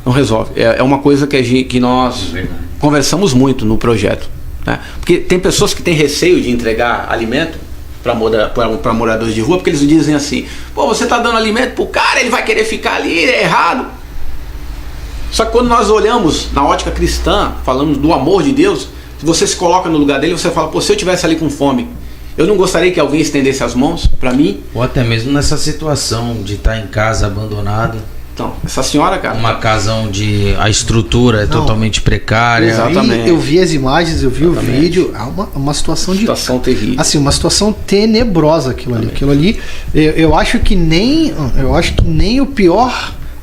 Não resolve. É uma coisa que nós conversamos muito no projeto, né? Porque tem pessoas que têm receio de entregar alimento para moradores de rua, porque eles dizem assim, pô, você está dando alimento pro cara, ele vai querer ficar ali, é errado. Só que quando nós olhamos na ótica cristã, falamos do amor de Deus, se você se coloca no lugar dele, você fala, pô, se eu estivesse ali com fome, eu não gostaria que alguém estendesse as mãos para mim? Ou até mesmo nessa situação de estar em casa abandonado. Então, essa senhora, cara... Uma casa onde a estrutura é totalmente precária. Exatamente. Eu vi as imagens, eu vi o vídeo, é uma situação situação terrível. Assim, uma situação tenebrosa aquilo ali. Aquilo ali, eu acho que nem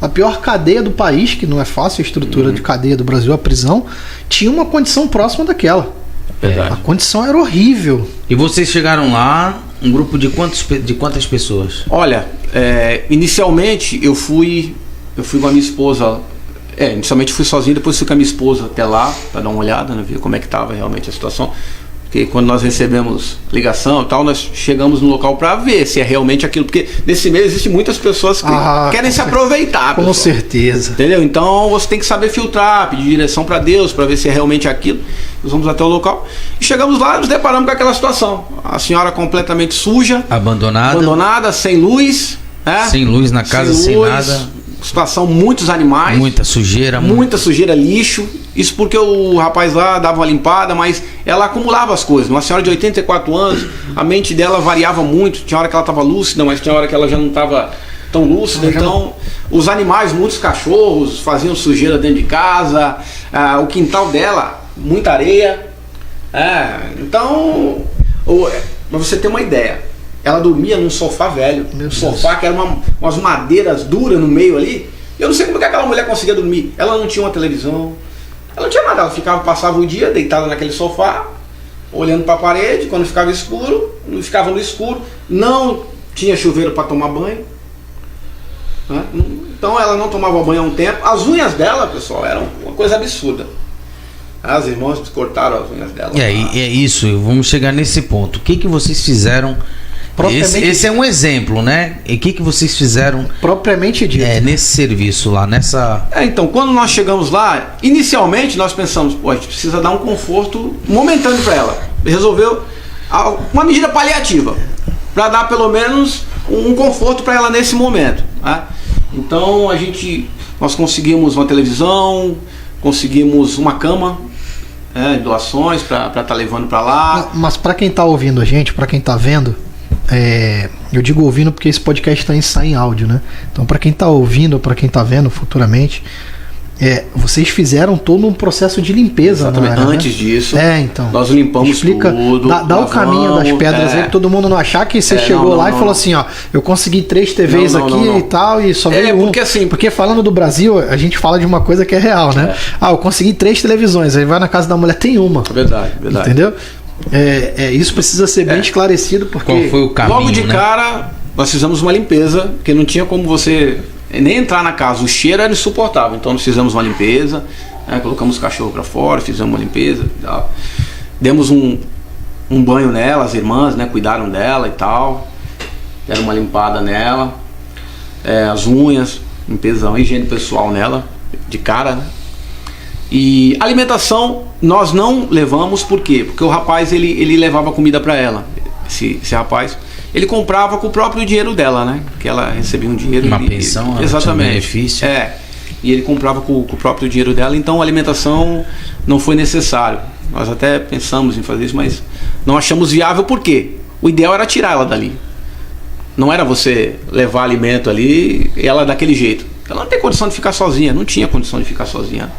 a pior cadeia do país, que não é fácil a estrutura de cadeia do Brasil, a prisão, tinha uma condição próxima daquela. Verdade. A condição era horrível. E vocês chegaram lá, um grupo de quantas pessoas? Olha, inicialmente eu fui com a minha esposa. Inicialmente fui sozinho, depois fui com a minha esposa até lá para dar uma olhada, né, ver como é que estava realmente a situação. Porque quando nós recebemos ligação e tal, nós chegamos no local para ver se é realmente aquilo. Porque nesse meio existem muitas pessoas que querem se aproveitar. Com certeza. Entendeu? Então você tem que saber filtrar, pedir direção para Deus para ver se é realmente aquilo. Nós vamos até o local e chegamos lá e nos deparamos com aquela situação. A senhora completamente suja, abandonada, sem luz. Sem luz na casa, sem nada. Situação, muitos animais. Muita sujeira, lixo. Isso porque o rapaz lá dava uma limpada, mas ela acumulava as coisas. Uma senhora de 84 anos, a mente dela variava muito. Tinha hora que ela estava lúcida, mas tinha hora que ela já não estava tão lúcida. Então, os animais, muitos cachorros, faziam sujeira dentro de casa. O quintal dela, muita areia. Então, para você ter uma ideia, ela dormia num sofá velho. Sofá que era umas madeiras duras no meio ali. Eu não sei como que aquela mulher conseguia dormir. Ela não tinha uma televisão. Ela não tinha nada, ela passava o dia deitada naquele sofá, olhando para a parede. Quando ficava no escuro, não tinha chuveiro para tomar banho, né? Então ela não tomava banho há um tempo. As unhas dela, pessoal, eram uma coisa absurda. As irmãs cortaram as unhas dela. É isso, vamos chegar nesse ponto. O que vocês fizeram? Esse é um exemplo, né? E o que vocês fizeram propriamente dito nesse serviço lá, nessa... Então, quando nós chegamos lá, inicialmente nós pensamos, a gente precisa dar um conforto momentâneo para ela. Resolveu uma medida paliativa, para dar pelo menos um conforto para ela nesse momento, né? Então, nós conseguimos uma televisão, conseguimos uma cama, doações para estar levando para lá. Mas para quem está ouvindo a gente, para quem está vendo, eu digo ouvindo porque esse podcast também sai em áudio, né? Então, para quem está ouvindo ou para quem está vendo futuramente, vocês fizeram todo um processo de limpeza. Exatamente. Na área, antes disso, então, nós limpamos tudo. Dá o caminho das pedras aí, que todo mundo não achar que você chegou lá e falou assim, eu consegui 3 TVs aqui e tal, e só veio porque assim... Porque falando do Brasil, a gente fala de uma coisa que é real, né? Eu consegui 3 televisões, aí vai na casa da mulher, tem uma. Verdade. Entendeu? Isso precisa ser bem esclarecido, porque... Qual foi o caminho, logo de cara, nós fizemos uma limpeza, porque não tinha como você nem entrar na casa, o cheiro era insuportável. Então nós fizemos uma limpeza, colocamos o cachorro para fora, fizemos uma limpeza, demos um banho nela, as irmãs, né, cuidaram dela e tal, deram uma limpada nela, as unhas, limpeza, uma higiene pessoal nela, de cara, né? E alimentação nós não levamos, por quê? Porque o rapaz ele levava comida para ela. Esse rapaz, ele comprava com o próprio dinheiro dela, né? Que ela recebia um dinheiro. Uma pensão, exatamente. Um benefício. E ele comprava com o próprio dinheiro dela, então a alimentação não foi necessário. Nós até pensamos em fazer isso, mas não achamos viável, por quê? O ideal era tirar ela dali. Não era você levar alimento ali e ela daquele jeito. Ela não tem condição de ficar sozinha, não tinha condição de ficar sozinha.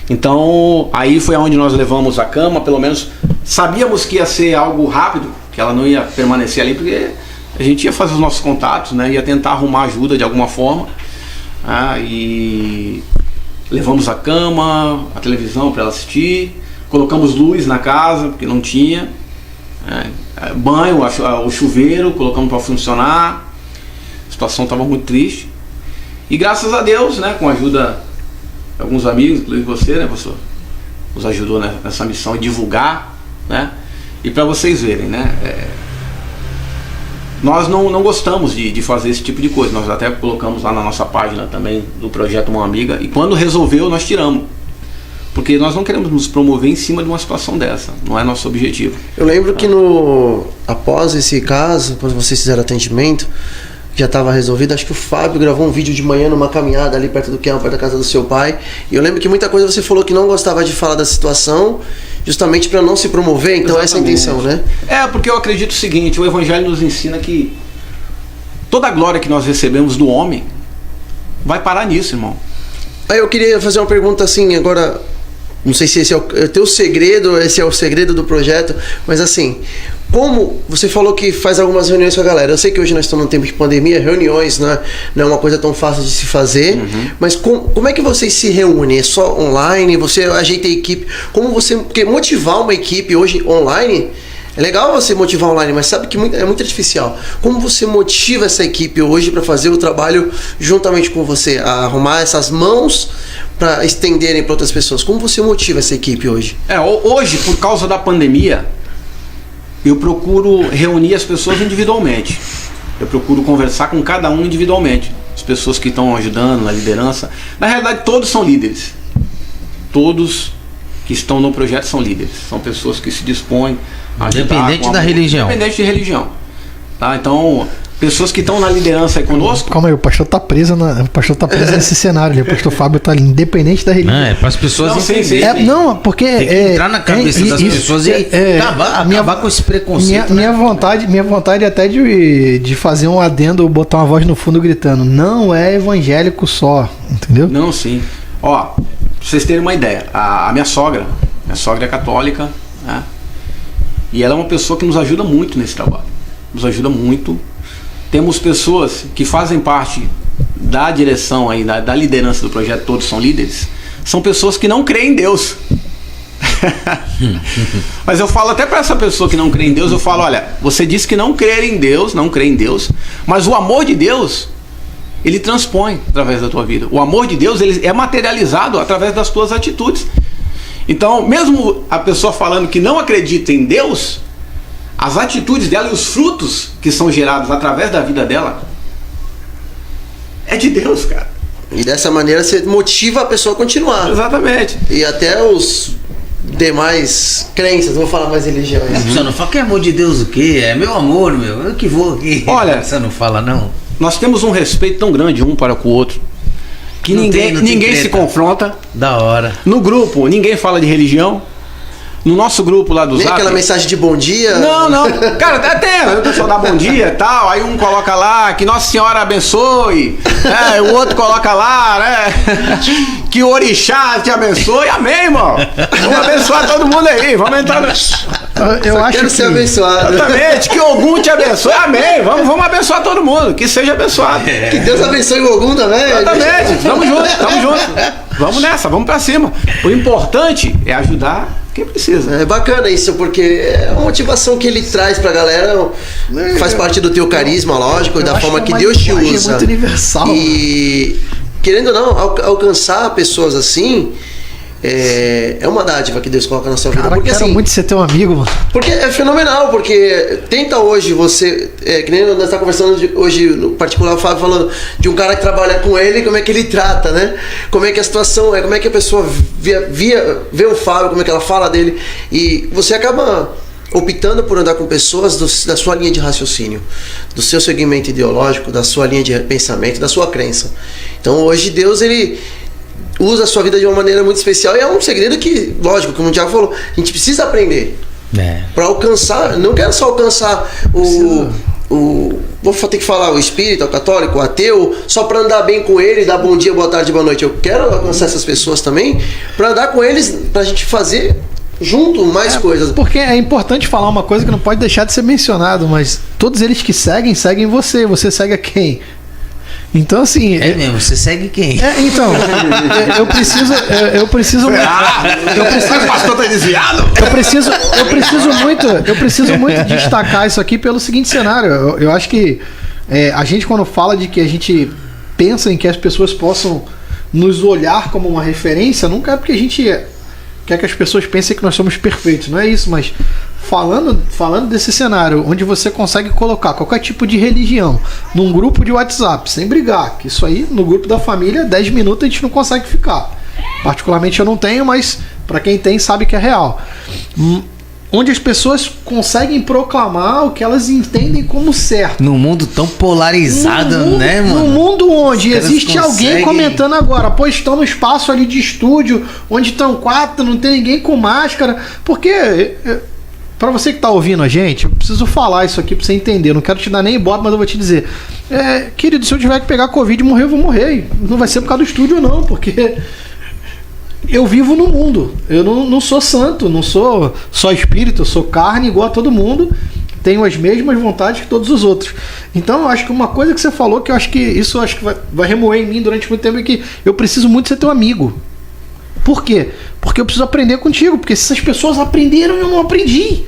Então, aí foi onde nós levamos a cama, pelo menos sabíamos que ia ser algo rápido, que ela não ia permanecer ali, porque a gente ia fazer os nossos contatos, né? Ia tentar arrumar ajuda de alguma forma. E levamos a cama, a televisão para ela assistir, colocamos luz na casa, porque não tinha, banho, o chuveiro, colocamos para funcionar. A situação estava muito triste. E graças a Deus, né, com a ajuda de alguns amigos, inclusive você, né, professor, nos ajudou nessa missão de divulgar, né? E para vocês verem, né, nós não gostamos de fazer esse tipo de coisa. Nós até colocamos lá na nossa página também do projeto Mão Amiga, e quando resolveu nós tiramos, porque nós não queremos nos promover em cima de uma situação dessa, não é nosso objetivo. Eu lembro que após esse caso, quando vocês fizeram atendimento, já estava resolvido, acho que o Fábio gravou um vídeo de manhã numa caminhada ali perto do campo, perto da casa do seu pai, e eu lembro que muita coisa você falou que não gostava de falar da situação, justamente para não se promover, então essa é a intenção, né? Porque eu acredito o seguinte, o Evangelho nos ensina que toda a glória que nós recebemos do homem vai parar nisso, irmão. Aí eu queria fazer uma pergunta assim, agora, não sei se esse é o teu segredo, esse é o segredo do projeto, mas assim, como você falou que faz algumas reuniões com a galera, eu sei que hoje nós estamos num tempo de pandemia, reuniões não é uma coisa tão fácil de se fazer, mas como é que vocês se reúnem? É só online? Você ajeita a equipe? Porque motivar uma equipe hoje online, é legal você motivar online, mas sabe que é muito artificial. Como você motiva essa equipe hoje para fazer o trabalho juntamente com você, a arrumar essas mãos para estenderem para outras pessoas? Como você motiva essa equipe hoje? Hoje, por causa da pandemia, eu procuro reunir as pessoas individualmente. Eu procuro conversar com cada um individualmente. As pessoas que estão ajudando na liderança. Na realidade, todos são líderes. Todos que estão no projeto são líderes. São pessoas que se dispõem a ajudar. Independente da religião. Independente de religião. Tá? Então, pessoas que estão na liderança aí conosco. Calma aí, o pastor tá preso nesse cenário ali. O pastor Fábio tá ali, independente da religião. Não, é para as pessoas entenderem. Não, porque tem que entrar na cabeça das pessoas e acabar com esse preconceito. Minha vontade até de fazer um adendo, botar uma voz no fundo gritando: não é evangélico só, entendeu? Não, sim. Ó, pra vocês terem uma ideia, a minha sogra é católica, né? E ela é uma pessoa que nos ajuda muito nesse trabalho. Nos ajuda muito. Temos pessoas que fazem parte da direção aí, da liderança do projeto, todos são líderes. São pessoas que não creem em Deus. Mas eu falo até para essa pessoa que não crê em Deus, eu falo: olha, você disse que não crê em Deus, mas o amor de Deus, ele transpõe através da tua vida. O amor de Deus, ele é materializado através das tuas atitudes. Então, mesmo a pessoa falando que não acredita em Deus, as atitudes dela e os frutos que são gerados através da vida dela é de Deus, cara. E dessa maneira você motiva a pessoa a continuar. Exatamente. E até os demais crenças, não vou falar mais religiões. Você não fala que é amor de Deus o quê? É meu amor, meu. Eu que vou aqui. Olha, você não fala não. Nós temos um respeito tão grande um para com o outro que Não ninguém tem se confronta. Da hora. No grupo, ninguém fala de religião. No nosso grupo lá do Nem Zap. aquela mensagem de bom dia. Não. Cara, até o pessoal dá bom dia e tal. Aí um coloca lá que Nossa Senhora abençoe. O outro coloca lá, né? Que o orixá te abençoe. Amém, irmão. Vamos abençoar todo mundo aí. Vamos entrar no... Eu acho Quero ser abençoado. Exatamente. Que Ogum te abençoe. Amém. Vamos abençoar todo mundo. Que seja abençoado. Que Deus abençoe o Ogum também. Exatamente. Tamo junto. Vamos nessa, vamos pra cima. O importante é ajudar quem precisa. É bacana isso, porque é uma motivação que ele traz pra galera, faz parte do teu carisma, lógico, e da forma que Deus te usa. É muito universal. E querendo ou não, alcançar pessoas assim é uma dádiva que Deus coloca na sua vida. Cara, porque quero assim, muito ser teu amigo, mano. porque é fenomenal, porque tenta hoje você, que nem nós estamos conversando hoje, no particular, o Fábio falando de um cara que trabalha com ele, como é que ele trata, né? Como é que a situação é, como é que a pessoa vê o Fábio, como é que ela fala dele, e você acaba optando por andar com pessoas da sua linha de raciocínio, do seu segmento ideológico, da sua linha de pensamento, da sua crença. Então hoje Deus, ele usa a sua vida de uma maneira muito especial, e é um segredo que, lógico, como o Thiago falou, a gente precisa aprender para alcançar. Não quero só alcançar vou ter que falar o espírita, o católico, o ateu, só para andar bem com ele, dar bom dia, boa tarde, boa noite. Eu quero alcançar essas pessoas também, para andar com eles, para a gente fazer junto mais coisas. Porque é importante falar uma coisa que não pode deixar de ser mencionado, mas todos eles que seguem você. Você segue a quem? Então, assim. É mesmo, você segue quem? Então, eu preciso. O pastor tá desviado? Eu preciso muito destacar isso aqui pelo seguinte cenário. Eu acho que a gente, quando fala de que a gente pensa em que as pessoas possam nos olhar como uma referência, nunca é porque a gente quer que as pessoas pensem que nós somos perfeitos, não é isso, mas falando desse cenário onde você consegue colocar qualquer tipo de religião num grupo de WhatsApp sem brigar, que isso aí no grupo da família 10 minutos a gente não consegue ficar. Particularmente eu não tenho, mas para quem tem sabe que é real. Onde as pessoas conseguem proclamar o que elas entendem como certo. Num mundo tão polarizado, né, mano? Num mundo onde existe conseguem... alguém comentando agora, pô, estão no espaço ali de estúdio, onde estão 4, não tem ninguém com máscara. Porque, pra você que tá ouvindo a gente, eu preciso falar isso aqui pra você entender. Eu não quero te dar nem ibope, mas eu vou te dizer. Querido, se eu tiver que pegar Covid e morrer, eu vou morrer. Não vai ser por causa do estúdio, não, porque... eu vivo no mundo, eu não sou santo, não sou só espírito, eu sou carne igual a todo mundo, tenho as mesmas vontades que todos os outros. Então eu acho que uma coisa que você falou, que eu acho que isso vai remoer em mim durante muito tempo, é que eu preciso muito ser teu amigo. Por quê? Porque eu preciso aprender contigo, porque se essas pessoas aprenderam, eu não aprendi.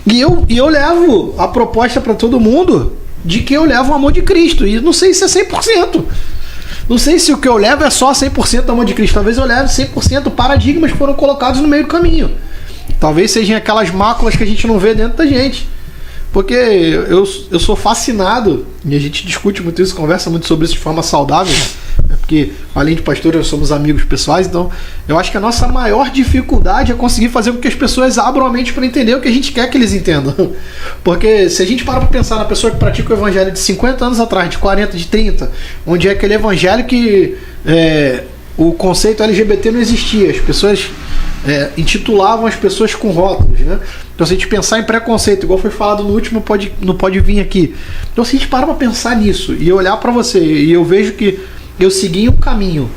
E eu levo a proposta para todo mundo de que eu levo o amor de Cristo, e não sei se é 100%. Não sei se o que eu levo é só 100% do amor de Cristo. Talvez eu leve 100% paradigmas que foram colocados no meio do caminho. Talvez sejam aquelas máculas que a gente não vê dentro da gente. Porque eu sou fascinado, e a gente discute muito isso, conversa muito sobre isso de forma saudável, né? Porque além de pastor, nós somos amigos pessoais, então eu acho que a nossa maior dificuldade é conseguir fazer com que as pessoas abram a mente para entender o que a gente quer que eles entendam. Porque se a gente para pensar na pessoa que pratica o evangelho de 50 anos atrás, de 40, de 30, onde é aquele evangelho que o conceito LGBT não existia, as pessoas intitulavam as pessoas com rótulos, né? Então se a gente pensar em preconceito, igual foi falado no último no Pode Vir aqui, então se a gente para pra pensar nisso e olhar pra você, e eu vejo que eu segui um caminho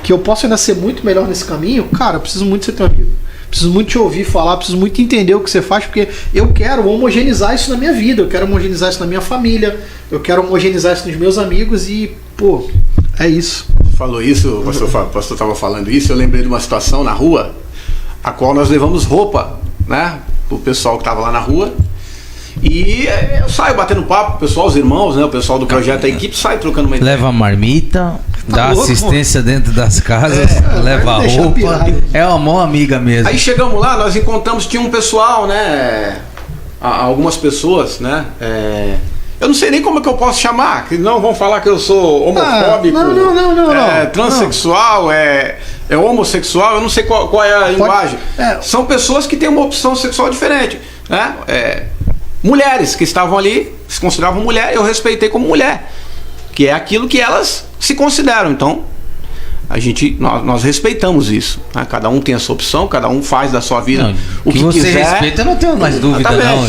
que eu posso ainda ser muito melhor nesse caminho, cara, eu preciso muito ser teu amigo, preciso muito te ouvir falar, preciso muito entender o que você faz, porque eu quero homogeneizar isso na minha vida, eu quero homogeneizar isso na minha família, eu quero homogeneizar isso nos meus amigos e, pô, é isso. Falou isso, o pastor estava falando isso, eu lembrei de uma situação na rua, a qual nós levamos roupa, né, o pessoal que estava lá na rua, e eu saio batendo papo, o pessoal, os irmãos, né, o pessoal do projeto, a equipe sai trocando uma ideia. Leva marmita, dá louco, assistência dentro das casas, leva vai deixar roupa, pirado. é uma mão amiga mesmo. Aí chegamos lá, nós encontramos, tinha um pessoal, né, algumas pessoas, né, eu não sei nem como é que eu posso chamar, que não vão falar que eu sou homofóbico, não, transexual, é homossexual, eu não sei qual é a linguagem. São pessoas que têm uma opção sexual diferente, né? Mulheres que estavam ali, se consideravam mulher, eu respeitei como mulher, que é aquilo que elas se consideram. Então, nós respeitamos isso, né? Cada um tem a sua opção, cada um faz da sua vida o que você quiser. respeita, eu não tenho mais dúvida, não.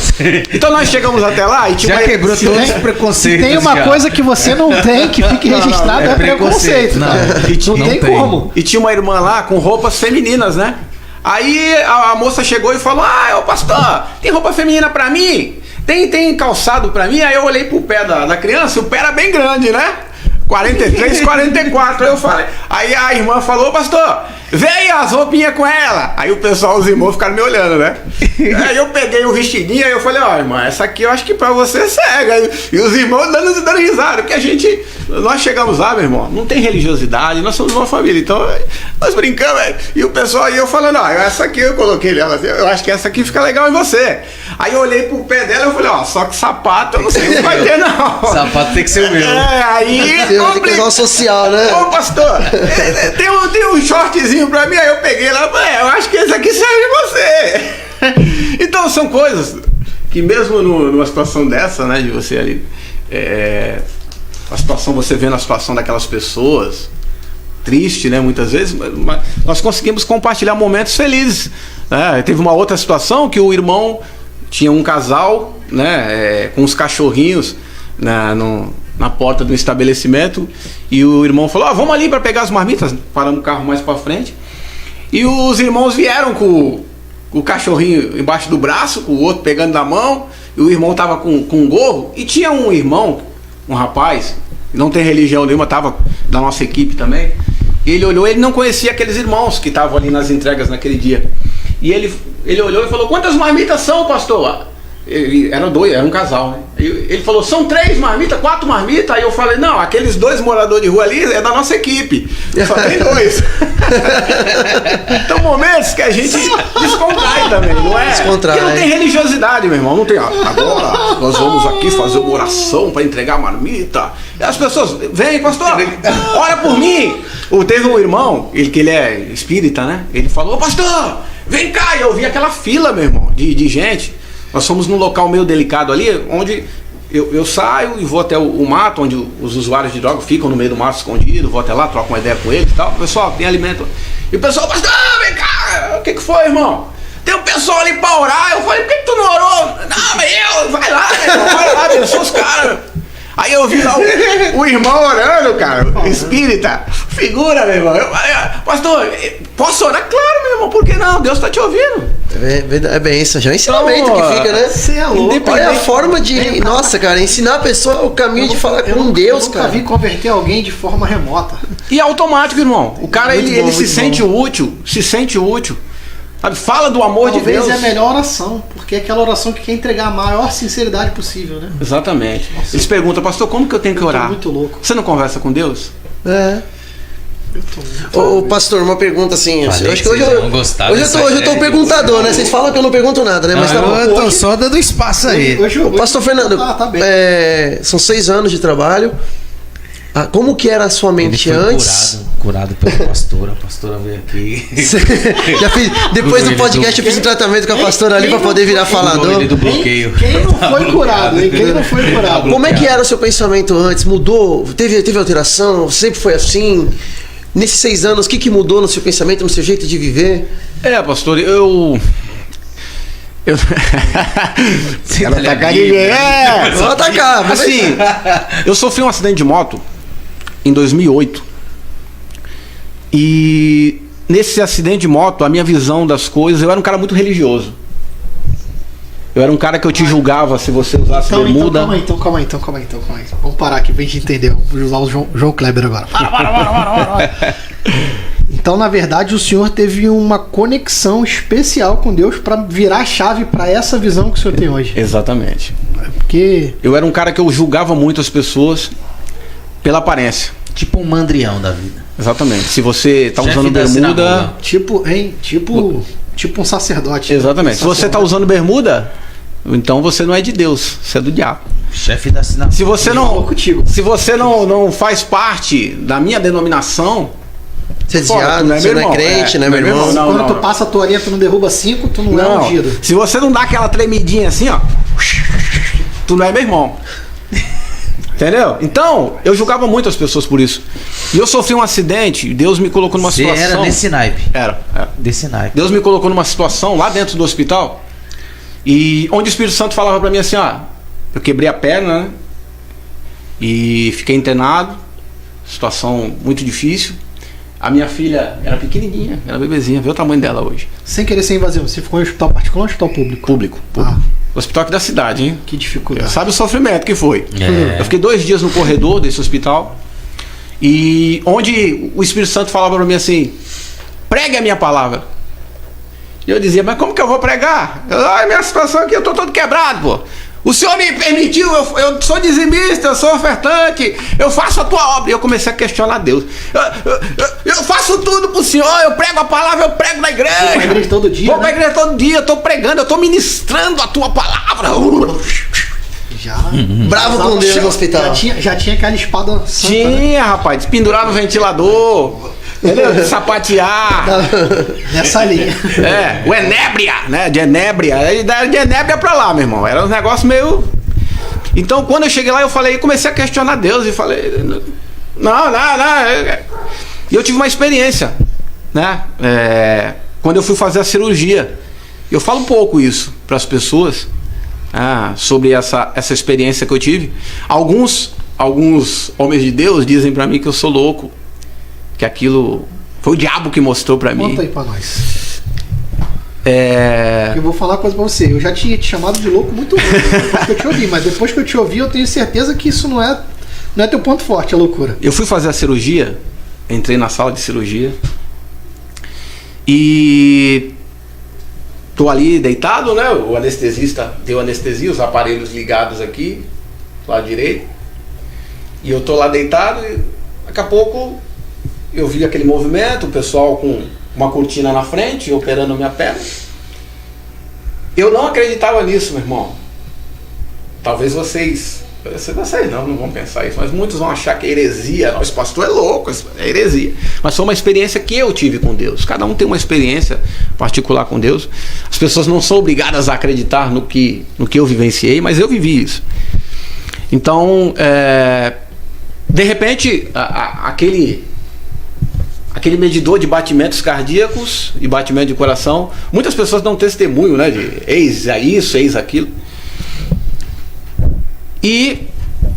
Então nós chegamos até lá e tinha Já quebrou todos os preconceitos. Tem uma já. coisa que você não tem, que fique registrado, é preconceito. Não, cara. Não tem como. E tinha uma irmã lá com roupas femininas, né? Aí a moça chegou e falou: ô pastor, tem roupa feminina pra mim? Tem calçado pra mim? Aí eu olhei pro pé da criança, o pé era bem grande, né? 43, 44, eu falei. Aí a irmã falou: ô pastor, vê aí as roupinhas com ela. Aí o pessoal, os irmãos ficaram me olhando, né? Aí eu peguei o vestidinho, aí eu falei: ó, irmã, essa aqui eu acho que pra você cega. E os irmãos dando risada, porque nós chegamos lá, meu irmão, não tem religiosidade, nós somos uma família, então nós brincamos, e o pessoal, aí eu falando: ó, essa aqui eu coloquei nela, eu acho que essa aqui fica legal em você. Aí eu olhei pro pé dela e falei: ó, só que sapato eu não sei se vai ter, não. Sapato tem que ser o meu. Tem que usar o social, né? Ô pastor, tem um shortzinho pra mim, aí eu peguei lá e falei: eu acho que esse aqui serve em você. Então são coisas que mesmo numa situação dessa, né, de você ali, a situação, você vendo a situação daquelas pessoas, triste, né, muitas vezes, mas nós conseguimos compartilhar momentos felizes, né? Teve uma outra situação que o irmão tinha um casal, né, com os cachorrinhos na porta do estabelecimento, e o irmão falou: vamos ali para pegar as marmitas. Paramos o carro mais para frente e os irmãos vieram com o cachorrinho embaixo do braço, com o outro pegando na mão, e o irmão tava com um gorro, e tinha um irmão, um rapaz, não tem religião nenhuma, tava da nossa equipe também. Ele olhou, ele não conhecia aqueles irmãos que estavam ali nas entregas naquele dia, e ele olhou e falou: quantas marmitas são, pastor? Era um casal, né? Ele falou: são 3 marmitas, 4 marmitas. Aí eu falei: não, aqueles 2 moradores de rua ali é da nossa equipe, só tem 2. Então momentos que a gente descontrai também, não é? Descontrai. Porque não tem religiosidade, meu irmão, não tem. Agora nós vamos aqui fazer uma oração para entregar a marmita. E as pessoas: vem, pastor, ora por mim. Teve um irmão, que ele é espírita, né? Ele falou: ô pastor, vem cá. E eu vi aquela fila, meu irmão, de gente. Nós fomos num local meio delicado ali, onde eu saio e vou até o mato, onde os usuários de droga ficam no meio do mato escondido, vou até lá, troco uma ideia com eles e tal. Pessoal, tem alimento. E o pessoal: pastor, vem cá, o que foi, irmão? Tem um pessoal ali pra orar. Eu falei: por que tu não orou? Não, mas vai lá, irmão, vai lá, abençoa os caras. Aí eu vi lá o irmão orando, cara, espírita, figura, meu irmão. Pastor, posso orar? Claro, meu irmão, por que não? Deus tá te ouvindo. É bem isso, já é um ensinamento que fica, né? Você é louco. Olha a forma de... Nossa, cara, ensinar a pessoa o caminho de falar com Deus, cara. Eu nunca vi converter alguém de forma remota. E é automático, irmão. O cara, ele se sente útil, sabe? Fala do amor de Deus. Talvez é a melhor oração, porque é aquela oração que quer entregar a maior sinceridade possível, né? Exatamente. Eles perguntam: pastor, como que eu tenho que orar? Tô muito louco. Você não conversa com Deus? Ô, pastor, uma pergunta assim. Falei Eu acho que que hoje vocês eu, vão gostar hoje dessa eu tô ideia. perguntador, né? Vocês falam que eu não pergunto nada, né? Mas tá bom. Eu tô só dando espaço aí. Ô, pastor Fernando, Tá bem. são 6 anos de trabalho. Ah, como que era a sua Ele mente foi antes? curado pela pastora. A pastora veio aqui. Depois do Ele podcast eu fiz um tratamento com a pastora ali pra poder virar Curou falador. ele do bloqueio. Quem não foi curado, hein? Quem não foi curado? Como é que era o seu pensamento antes? Mudou? Teve alteração? Sempre foi assim? Nesses 6 anos, o que mudou no seu pensamento, no seu jeito de viver? Pastor, eu. Ela tá Vou atacar, mas Assim, eu sofri um acidente de moto em 2008. E nesse acidente de moto, a minha visão das coisas, eu era um cara muito religioso. Eu era um cara que eu te julgava se você usasse bermuda. Calma aí. Vamos parar aqui pra gente entender. Vou usar o João Kleber agora. Para. Então, na verdade, o senhor teve uma conexão especial com Deus pra virar a chave pra essa visão que o senhor tem hoje. Exatamente. Porque Eu era um cara que eu julgava muito as pessoas pela aparência. Tipo um mandrião da vida. Exatamente. Se você tá Chefe usando da bermuda. sinagoga. tipo um sacerdote. Exatamente. Se você tá usando bermuda, então você não é de Deus, você é do diabo. Chefe da sinagoga. Se você Falou não, contigo. se você não faz parte da minha denominação, você é fora, desviado, tu não é você meu não é irmão. crente, né, Não meu é meu irmão? irmão, não. Quando tu passa a toalhinha, tu não derruba 5, tu não, é não. ungido. Se você não dá aquela tremidinha assim, ó, tu não é meu irmão. Entendeu? Então, eu julgava muito as pessoas por isso. E eu sofri um acidente, e Deus me colocou numa Você situação. era nesse naipe. Era. Desse naipe. Deus me colocou numa situação lá dentro do hospital, e onde o Espírito Santo falava pra mim assim, ó, eu quebrei a perna, né? E fiquei internado, situação muito difícil. A minha filha era pequenininha, era bebezinha, vê o tamanho dela hoje. Sem querer ser invasivo, você ficou em hospital particular ou hospital público? Público. Hospital aqui da cidade, hein? Que dificuldade. Sabe o sofrimento que foi. É. Eu fiquei 2 dias no corredor desse hospital, e onde o Espírito Santo falava pra mim assim, pregue a minha palavra. E eu dizia, mas como que eu vou pregar? Ai, minha situação aqui, eu tô todo quebrado, pô. O Senhor me permitiu, eu sou dizimista, eu sou ofertante, eu faço a tua obra. E eu comecei a questionar Deus. Eu faço tudo pro Senhor, eu prego a palavra, eu prego na igreja. Vou pra igreja todo dia, Vou né? pra igreja todo dia, eu tô pregando, eu tô ministrando a tua palavra. Já. Bravo com Deus no hospital. Já tinha aquela espada santa, né? Tinha, rapaz, pendurar no ventilador, entendeu? De sapatear. Nessa linha. O enébria, né? De enébria. De enébria pra lá, meu irmão. Era um negócio meio. Então, quando eu cheguei lá, eu falei, comecei a questionar Deus e falei, não. E eu tive uma experiência, né? Quando eu fui fazer a cirurgia. Eu falo um pouco isso para as pessoas, sobre essa experiência que eu tive. Alguns homens de Deus dizem para mim que eu sou louco, que aquilo foi o diabo que mostrou para mim. Conta aí pra nós. Eu vou falar uma coisa pra você. Eu já tinha te chamado de louco muito antes, depois que eu te ouvi, mas depois que eu te ouvi, eu tenho certeza que isso não é teu ponto forte, a loucura. Eu fui fazer a cirurgia, entrei na sala de cirurgia e tô ali deitado, né? O anestesista deu anestesia, os aparelhos ligados aqui, do lado direito, e eu tô lá deitado e daqui a pouco eu vi aquele movimento, o pessoal com uma cortina na frente, operando minha perna. Eu não acreditava nisso, meu irmão. Talvez vocês não vão pensar isso, mas muitos vão achar que é heresia. Não, esse pastor é louco, é heresia. Mas foi uma experiência que eu tive com Deus. Cada um tem uma experiência particular com Deus. As pessoas não são obrigadas a acreditar no que eu vivenciei, mas eu vivi isso. Então, de repente, aquele medidor de batimentos cardíacos e batimento de coração, muitas pessoas dão testemunho, né, de eis isso, eis aquilo. E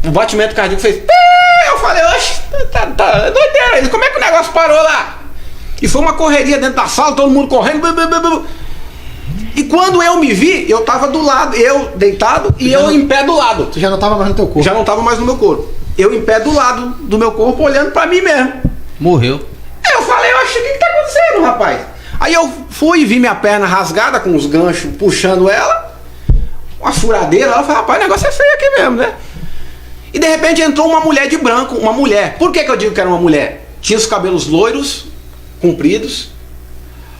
o batimento cardíaco fez. Eu falei, oxe, tá doideira aí, como é que o negócio parou lá? E foi uma correria dentro da sala, todo mundo correndo. E quando eu me vi, eu tava do lado, eu deitado e eu em pé do lado. Tu já não tava mais no teu corpo. Já não tava mais no meu corpo. Eu em pé do lado do meu corpo, olhando pra mim mesmo. Morreu. Eu falei, oxe, o que tá acontecendo, rapaz? Aí eu fui e vi minha perna rasgada com os ganchos puxando ela, uma furadeira. Ela falou, rapaz, o negócio é feio aqui mesmo, né? E de repente entrou uma mulher de branco, uma mulher. Por que eu digo que era uma mulher? tinha os cabelos loiros, compridos,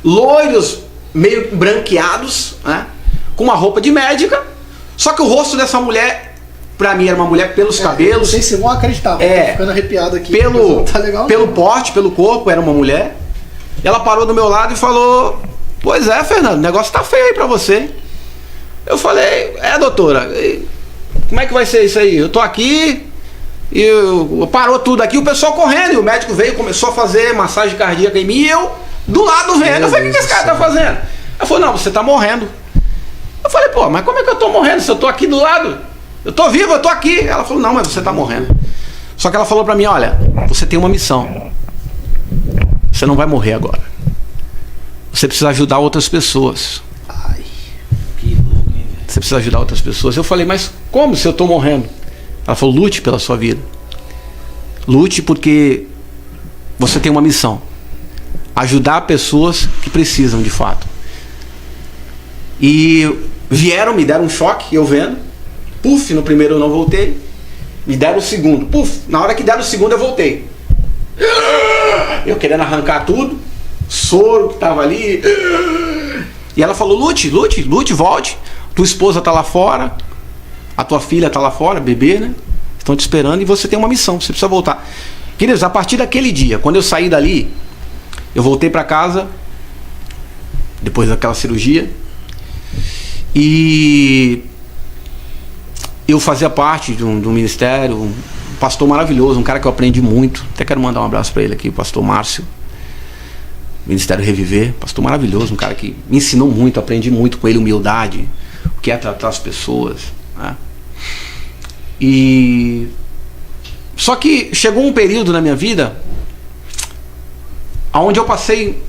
loiros meio branqueados, né? Com uma roupa de médica, só que o rosto dessa mulher, pra mim, era uma mulher pelos cabelos. Vocês se vão acreditar, tô ficando arrepiado aqui. Tá legal, pelo porte, pelo corpo, era uma mulher. Ela parou do meu lado e falou: pois é, Fernando, o negócio tá feio aí pra você. Eu falei: doutora, como é que vai ser isso aí? Eu tô aqui, e parou tudo aqui, o pessoal correndo, e o médico veio, começou a fazer massagem cardíaca em mim, e eu do lado vendo. Eu falei: o que esse cara tá fazendo? Ela falou: não, você tá morrendo. Eu falei: pô, mas como é que eu tô morrendo se eu tô aqui do lado? Eu tô vivo, eu tô aqui. Ela falou: não, mas você tá morrendo. Só que ela falou pra mim: olha, você tem uma missão. Você não vai morrer agora. Você precisa ajudar outras pessoas. Ai, que louco, hein, velho? Você precisa ajudar outras pessoas. Eu falei: mas como se eu tô morrendo? Ela falou: lute pela sua vida. Lute porque você tem uma missão. Ajudar pessoas que precisam de fato. E me deram um choque, eu vendo. Puf, no primeiro eu não voltei. Me deram o segundo. Puf, na hora que deram o segundo eu voltei. Eu querendo arrancar tudo. Soro que tava ali. E ela falou: lute, volte. Tua esposa tá lá fora. A tua filha tá lá fora, bebê, né? Estão te esperando e você tem uma missão, você precisa voltar. Queridos, a partir daquele dia, quando eu saí dali, eu voltei para casa, depois daquela cirurgia, e eu fazia parte de um ministério, um pastor maravilhoso, um cara que eu aprendi muito. Até quero mandar um abraço para ele aqui, o pastor Márcio, Ministério Reviver. Pastor maravilhoso, um cara que me ensinou muito, aprendi muito com ele, humildade, o que é tratar as pessoas, né? E só que chegou um período na minha vida onde eu passei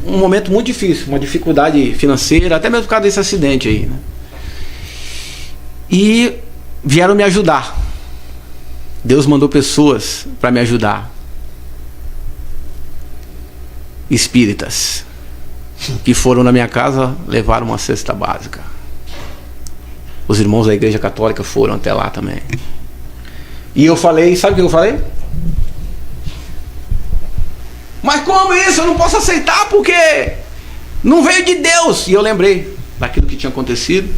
um momento muito difícil, uma dificuldade financeira, até mesmo por causa desse acidente aí, né? E vieram me ajudar. Deus mandou pessoas para me ajudar. Espíritas que foram na minha casa, levaram uma cesta básica. Os irmãos da Igreja Católica foram até lá também. E eu falei, sabe o que eu falei? Mas como isso? Eu não posso aceitar porque não veio de Deus. E eu lembrei daquilo que tinha acontecido.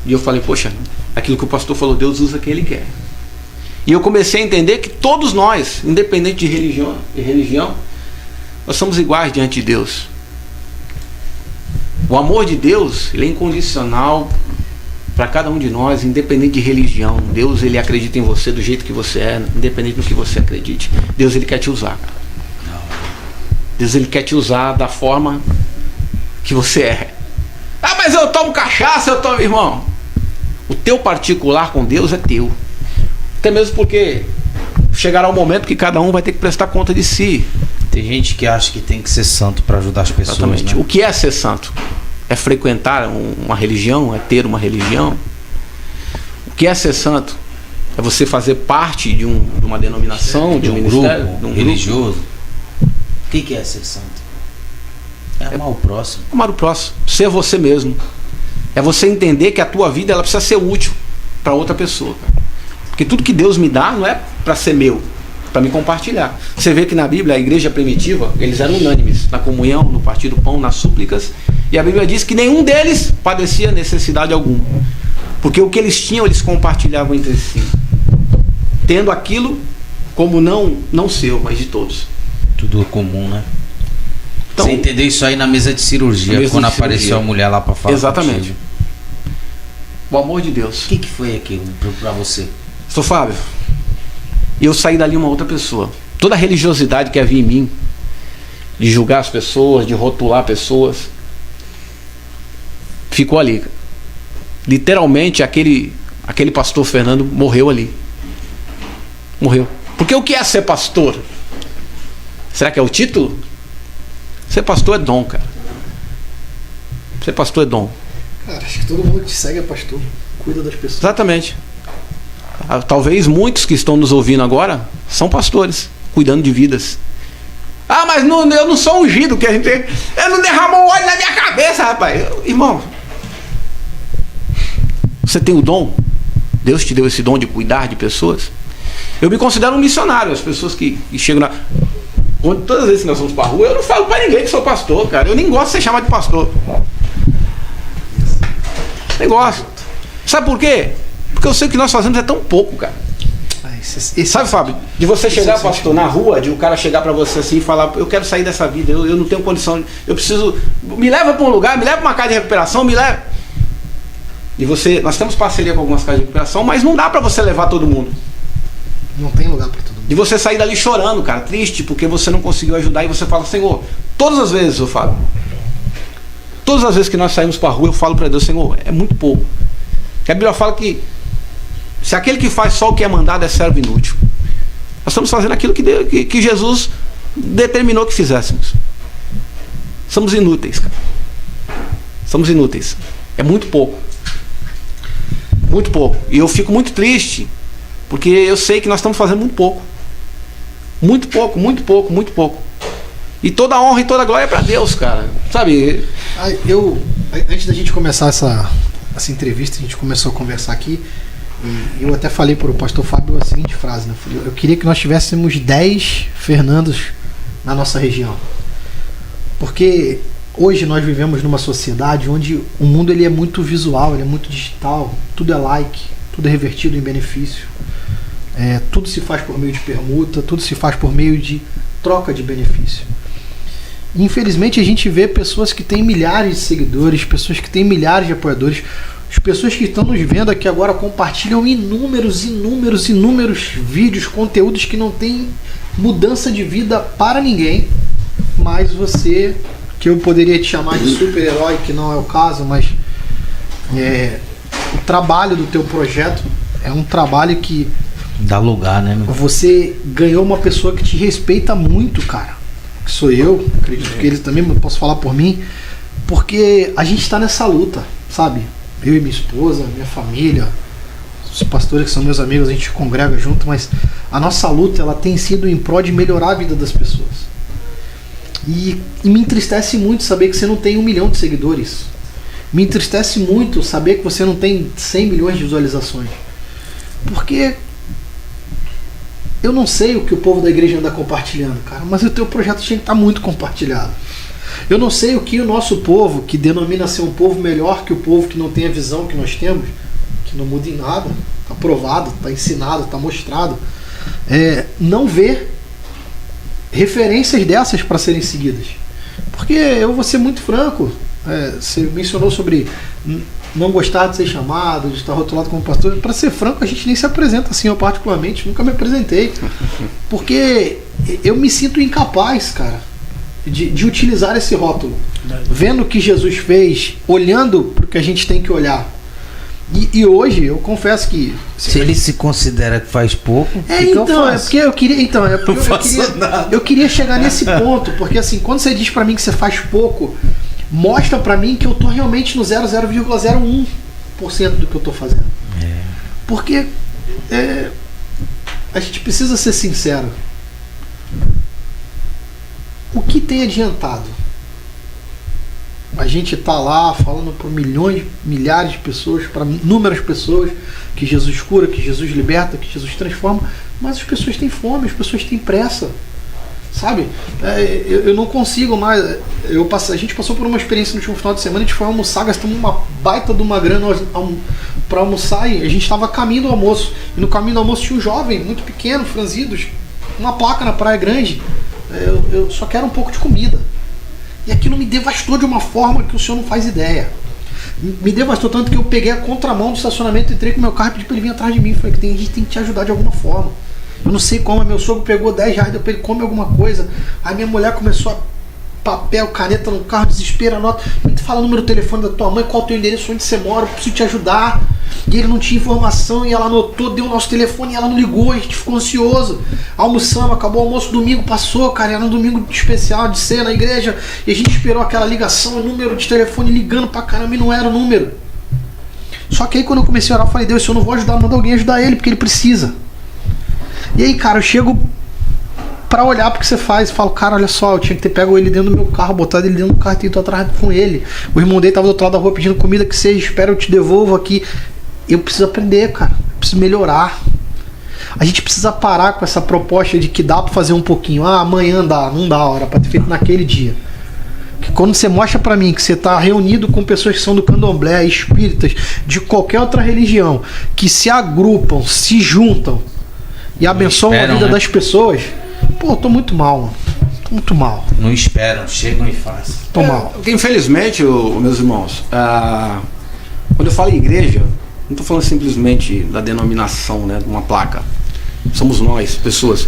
E eu falei: poxa, aquilo que o pastor falou, Deus usa quem Ele quer. E eu comecei a entender que todos nós, independente de religião, nós somos iguais diante de Deus. O amor de Deus, ele é incondicional para cada um de nós, independente de religião. Deus, ele acredita em você do jeito que você é, independente do que você acredite. Deus, ele quer te usar, cara. Deus, ele quer te usar da forma que você é. Ah, mas eu tomo cachaça, eu tomo... Irmão, o teu particular com Deus é teu. Até mesmo porque chegará um momento que cada um vai ter que prestar conta de si. Tem gente que acha que tem que ser santo para ajudar as pessoas. Exatamente. Né? O que é ser santo? É frequentar uma religião? É ter uma religião? O que é ser santo? É você fazer parte de uma denominação, de um ministério, grupo de um religioso. O que é ser santo? É amar o próximo. Amar o próximo. Ser você mesmo. É você entender que a tua vida ela precisa ser útil para outra pessoa. Porque tudo que Deus me dá não é para ser meu, para me compartilhar. Você vê que na Bíblia, a igreja primitiva, eles eram unânimes na comunhão, no partir do pão, nas súplicas. E a Bíblia diz que nenhum deles padecia necessidade alguma. Porque o que eles tinham, eles compartilhavam entre si. Tendo aquilo como não seu, mas de todos. Tudo comum, né? Então, você entendeu isso aí na mesa de cirurgia, quando apareceu a mulher lá para falar. Exatamente. Contigo. O amor de Deus. O que foi aquilo para você? Sou Fábio. E eu saí dali uma outra pessoa. Toda a religiosidade que havia em mim, de julgar as pessoas, de rotular pessoas, ficou ali. Literalmente aquele pastor Fernando morreu ali. Morreu. Porque o que é ser pastor? Será que é o título? Ser pastor é dom, cara. Ser pastor é dom. Cara, acho que todo mundo que te segue é pastor. Cuida das pessoas. Exatamente. Talvez muitos que estão nos ouvindo agora são pastores, cuidando de vidas. Ah, mas eu não sou ungido, que a gente... Eu não derramou óleo na minha cabeça, rapaz. Irmão, você tem o dom? Deus te deu esse dom de cuidar de pessoas? Eu me considero um missionário. As pessoas que chegam na... Todas as vezes que nós vamos pra rua, eu não falo pra ninguém que sou pastor, cara. Eu nem gosto de ser chamado de pastor. Nem gosto. Sabe por quê? Porque eu sei que o que nós fazemos é tão pouco, cara. Sabe, Fábio? De você chegar, pastor, na rua, de o cara chegar pra você assim e falar, eu quero sair dessa vida, eu não tenho condição, eu preciso... Me leva pra um lugar, me leva pra uma casa de recuperação, me leva... E você... Nós temos parceria com algumas casas de recuperação, mas não dá pra você levar todo mundo. Não tem lugar pra todo mundo. De você sair dali chorando, cara, triste, porque você não conseguiu ajudar, e você fala, Senhor, todas as vezes eu falo, todas as vezes que nós saímos pra rua, eu falo pra Deus, Senhor, é muito pouco. Porque a Bíblia fala que se aquele que faz só o que é mandado é servo inútil. Nós estamos fazendo aquilo que Jesus determinou que fizéssemos. Somos inúteis, cara. Somos inúteis. É muito pouco. Muito pouco. E eu fico muito triste, porque eu sei que nós estamos fazendo muito pouco. Muito pouco, muito pouco, muito pouco. E toda a honra e toda a glória é para Deus, cara. Sabe? Antes da gente começar essa entrevista, a gente começou a conversar aqui, e eu até falei para o pastor Fábio a seguinte frase, né? Eu queria que nós tivéssemos 10 Fernandos na nossa região. Porque hoje nós vivemos numa sociedade onde o mundo ele é muito visual, ele é muito digital, tudo é like, tudo é revertido em benefício. Tudo se faz por meio de permuta, tudo se faz por meio de troca de benefício. Infelizmente a gente vê pessoas que têm milhares de seguidores, pessoas que têm milhares de apoiadores, as pessoas que estão nos vendo aqui agora compartilham inúmeros vídeos, conteúdos que não tem mudança de vida para ninguém, mas você, que eu poderia te chamar de super-herói, que não é o caso, mas o trabalho do teu projeto é um trabalho que dá lugar, né, meu? Você ganhou uma pessoa que te respeita muito, cara. Que sou eu, acredito que ele também, posso falar por mim, porque a gente está nessa luta, sabe? Eu e minha esposa, minha família, os pastores que são meus amigos, a gente congrega junto, mas a nossa luta ela tem sido em prol de melhorar a vida das pessoas. E me entristece muito saber que você não tem 1 milhão de seguidores. Me entristece muito saber que você não tem 100 milhões de visualizações. Porque eu não sei o que o povo da igreja anda compartilhando, cara, mas o teu projeto tinha que estar muito compartilhado. Eu não sei o que o nosso povo, que denomina ser um povo melhor que o povo que não tem a visão que nós temos, que não muda em nada, está provado, está ensinado, está mostrado, não vê referências dessas para serem seguidas. Porque eu vou ser muito franco, você mencionou sobre não gostar de ser chamado, de estar rotulado como pastor. Para ser franco, a gente nem se apresenta assim, eu particularmente nunca me apresentei, porque eu me sinto incapaz, cara, de utilizar esse rótulo, vendo o que Jesus fez, olhando para o que a gente tem que olhar. E hoje eu confesso que se ele se considera que faz pouco, eu queria chegar nesse ponto, porque assim, quando você diz para mim que você faz pouco, mostra pra mim que eu tô realmente no 0,01% do que eu tô fazendo. Porque a gente precisa ser sincero. O que tem adiantado? A gente tá lá falando para milhares de pessoas, para inúmeras pessoas, que Jesus cura, que Jesus liberta, que Jesus transforma, mas as pessoas têm fome, as pessoas têm pressa. Sabe? Eu não consigo mais. A gente passou por uma experiência no último final de semana, a gente foi almoçar, gastamos uma baita de uma grana para almoçar, e a gente estava a caminho do almoço. E no caminho do almoço tinha um jovem, muito pequeno, franzidos, uma placa na Praia Grande. Eu só quero um pouco de comida. E aquilo me devastou de uma forma que o senhor não faz ideia. Me devastou tanto que eu peguei a contramão do estacionamento, entrei com o meu carro e pedi para ele vir atrás de mim. Falei que a gente tem que te ajudar de alguma forma. Eu não sei como, meu sogro pegou 10 reais, deu pra ele comer alguma coisa. Aí minha mulher começou a papel, caneta no carro, desespero, anota. Me fala o número do telefone da tua mãe, qual o teu endereço, onde você mora, eu preciso te ajudar. E ele não tinha informação, e ela anotou, deu o nosso telefone e ela não ligou, a gente ficou ansioso. Almoçamos, acabou o almoço, domingo passou, cara, era um domingo especial de ceia na igreja, e a gente esperou aquela ligação, o número de telefone ligando pra caramba e não era o número. Só que aí quando eu comecei a orar, eu falei, Deus, se eu não vou ajudar, manda alguém ajudar ele, porque ele precisa. E aí, cara, eu chego pra olhar pro que você faz e falo, cara, olha só, eu tinha que ter pego ele dentro do meu carro, botado ele dentro do carro e ido atrás com ele. O irmão dele tava do outro lado da rua pedindo comida, que seja, espera, eu te devolvo aqui. Eu preciso aprender, cara, eu preciso melhorar. A gente precisa parar com essa proposta de que dá pra fazer um pouquinho. Ah, amanhã dá, não dá hora pra ter feito naquele dia. Que quando você mostra pra mim que você tá reunido com pessoas que são do candomblé, espíritas, de qualquer outra religião, que se agrupam, se juntam e abençoam a vida das pessoas, pô, eu tô muito mal, mano. Tô muito mal. Não esperam, chegam e fazem. Tô mal. Porque, infelizmente, meus irmãos, quando eu falo em igreja, não estou falando simplesmente da denominação, né, de uma placa. Somos nós, pessoas.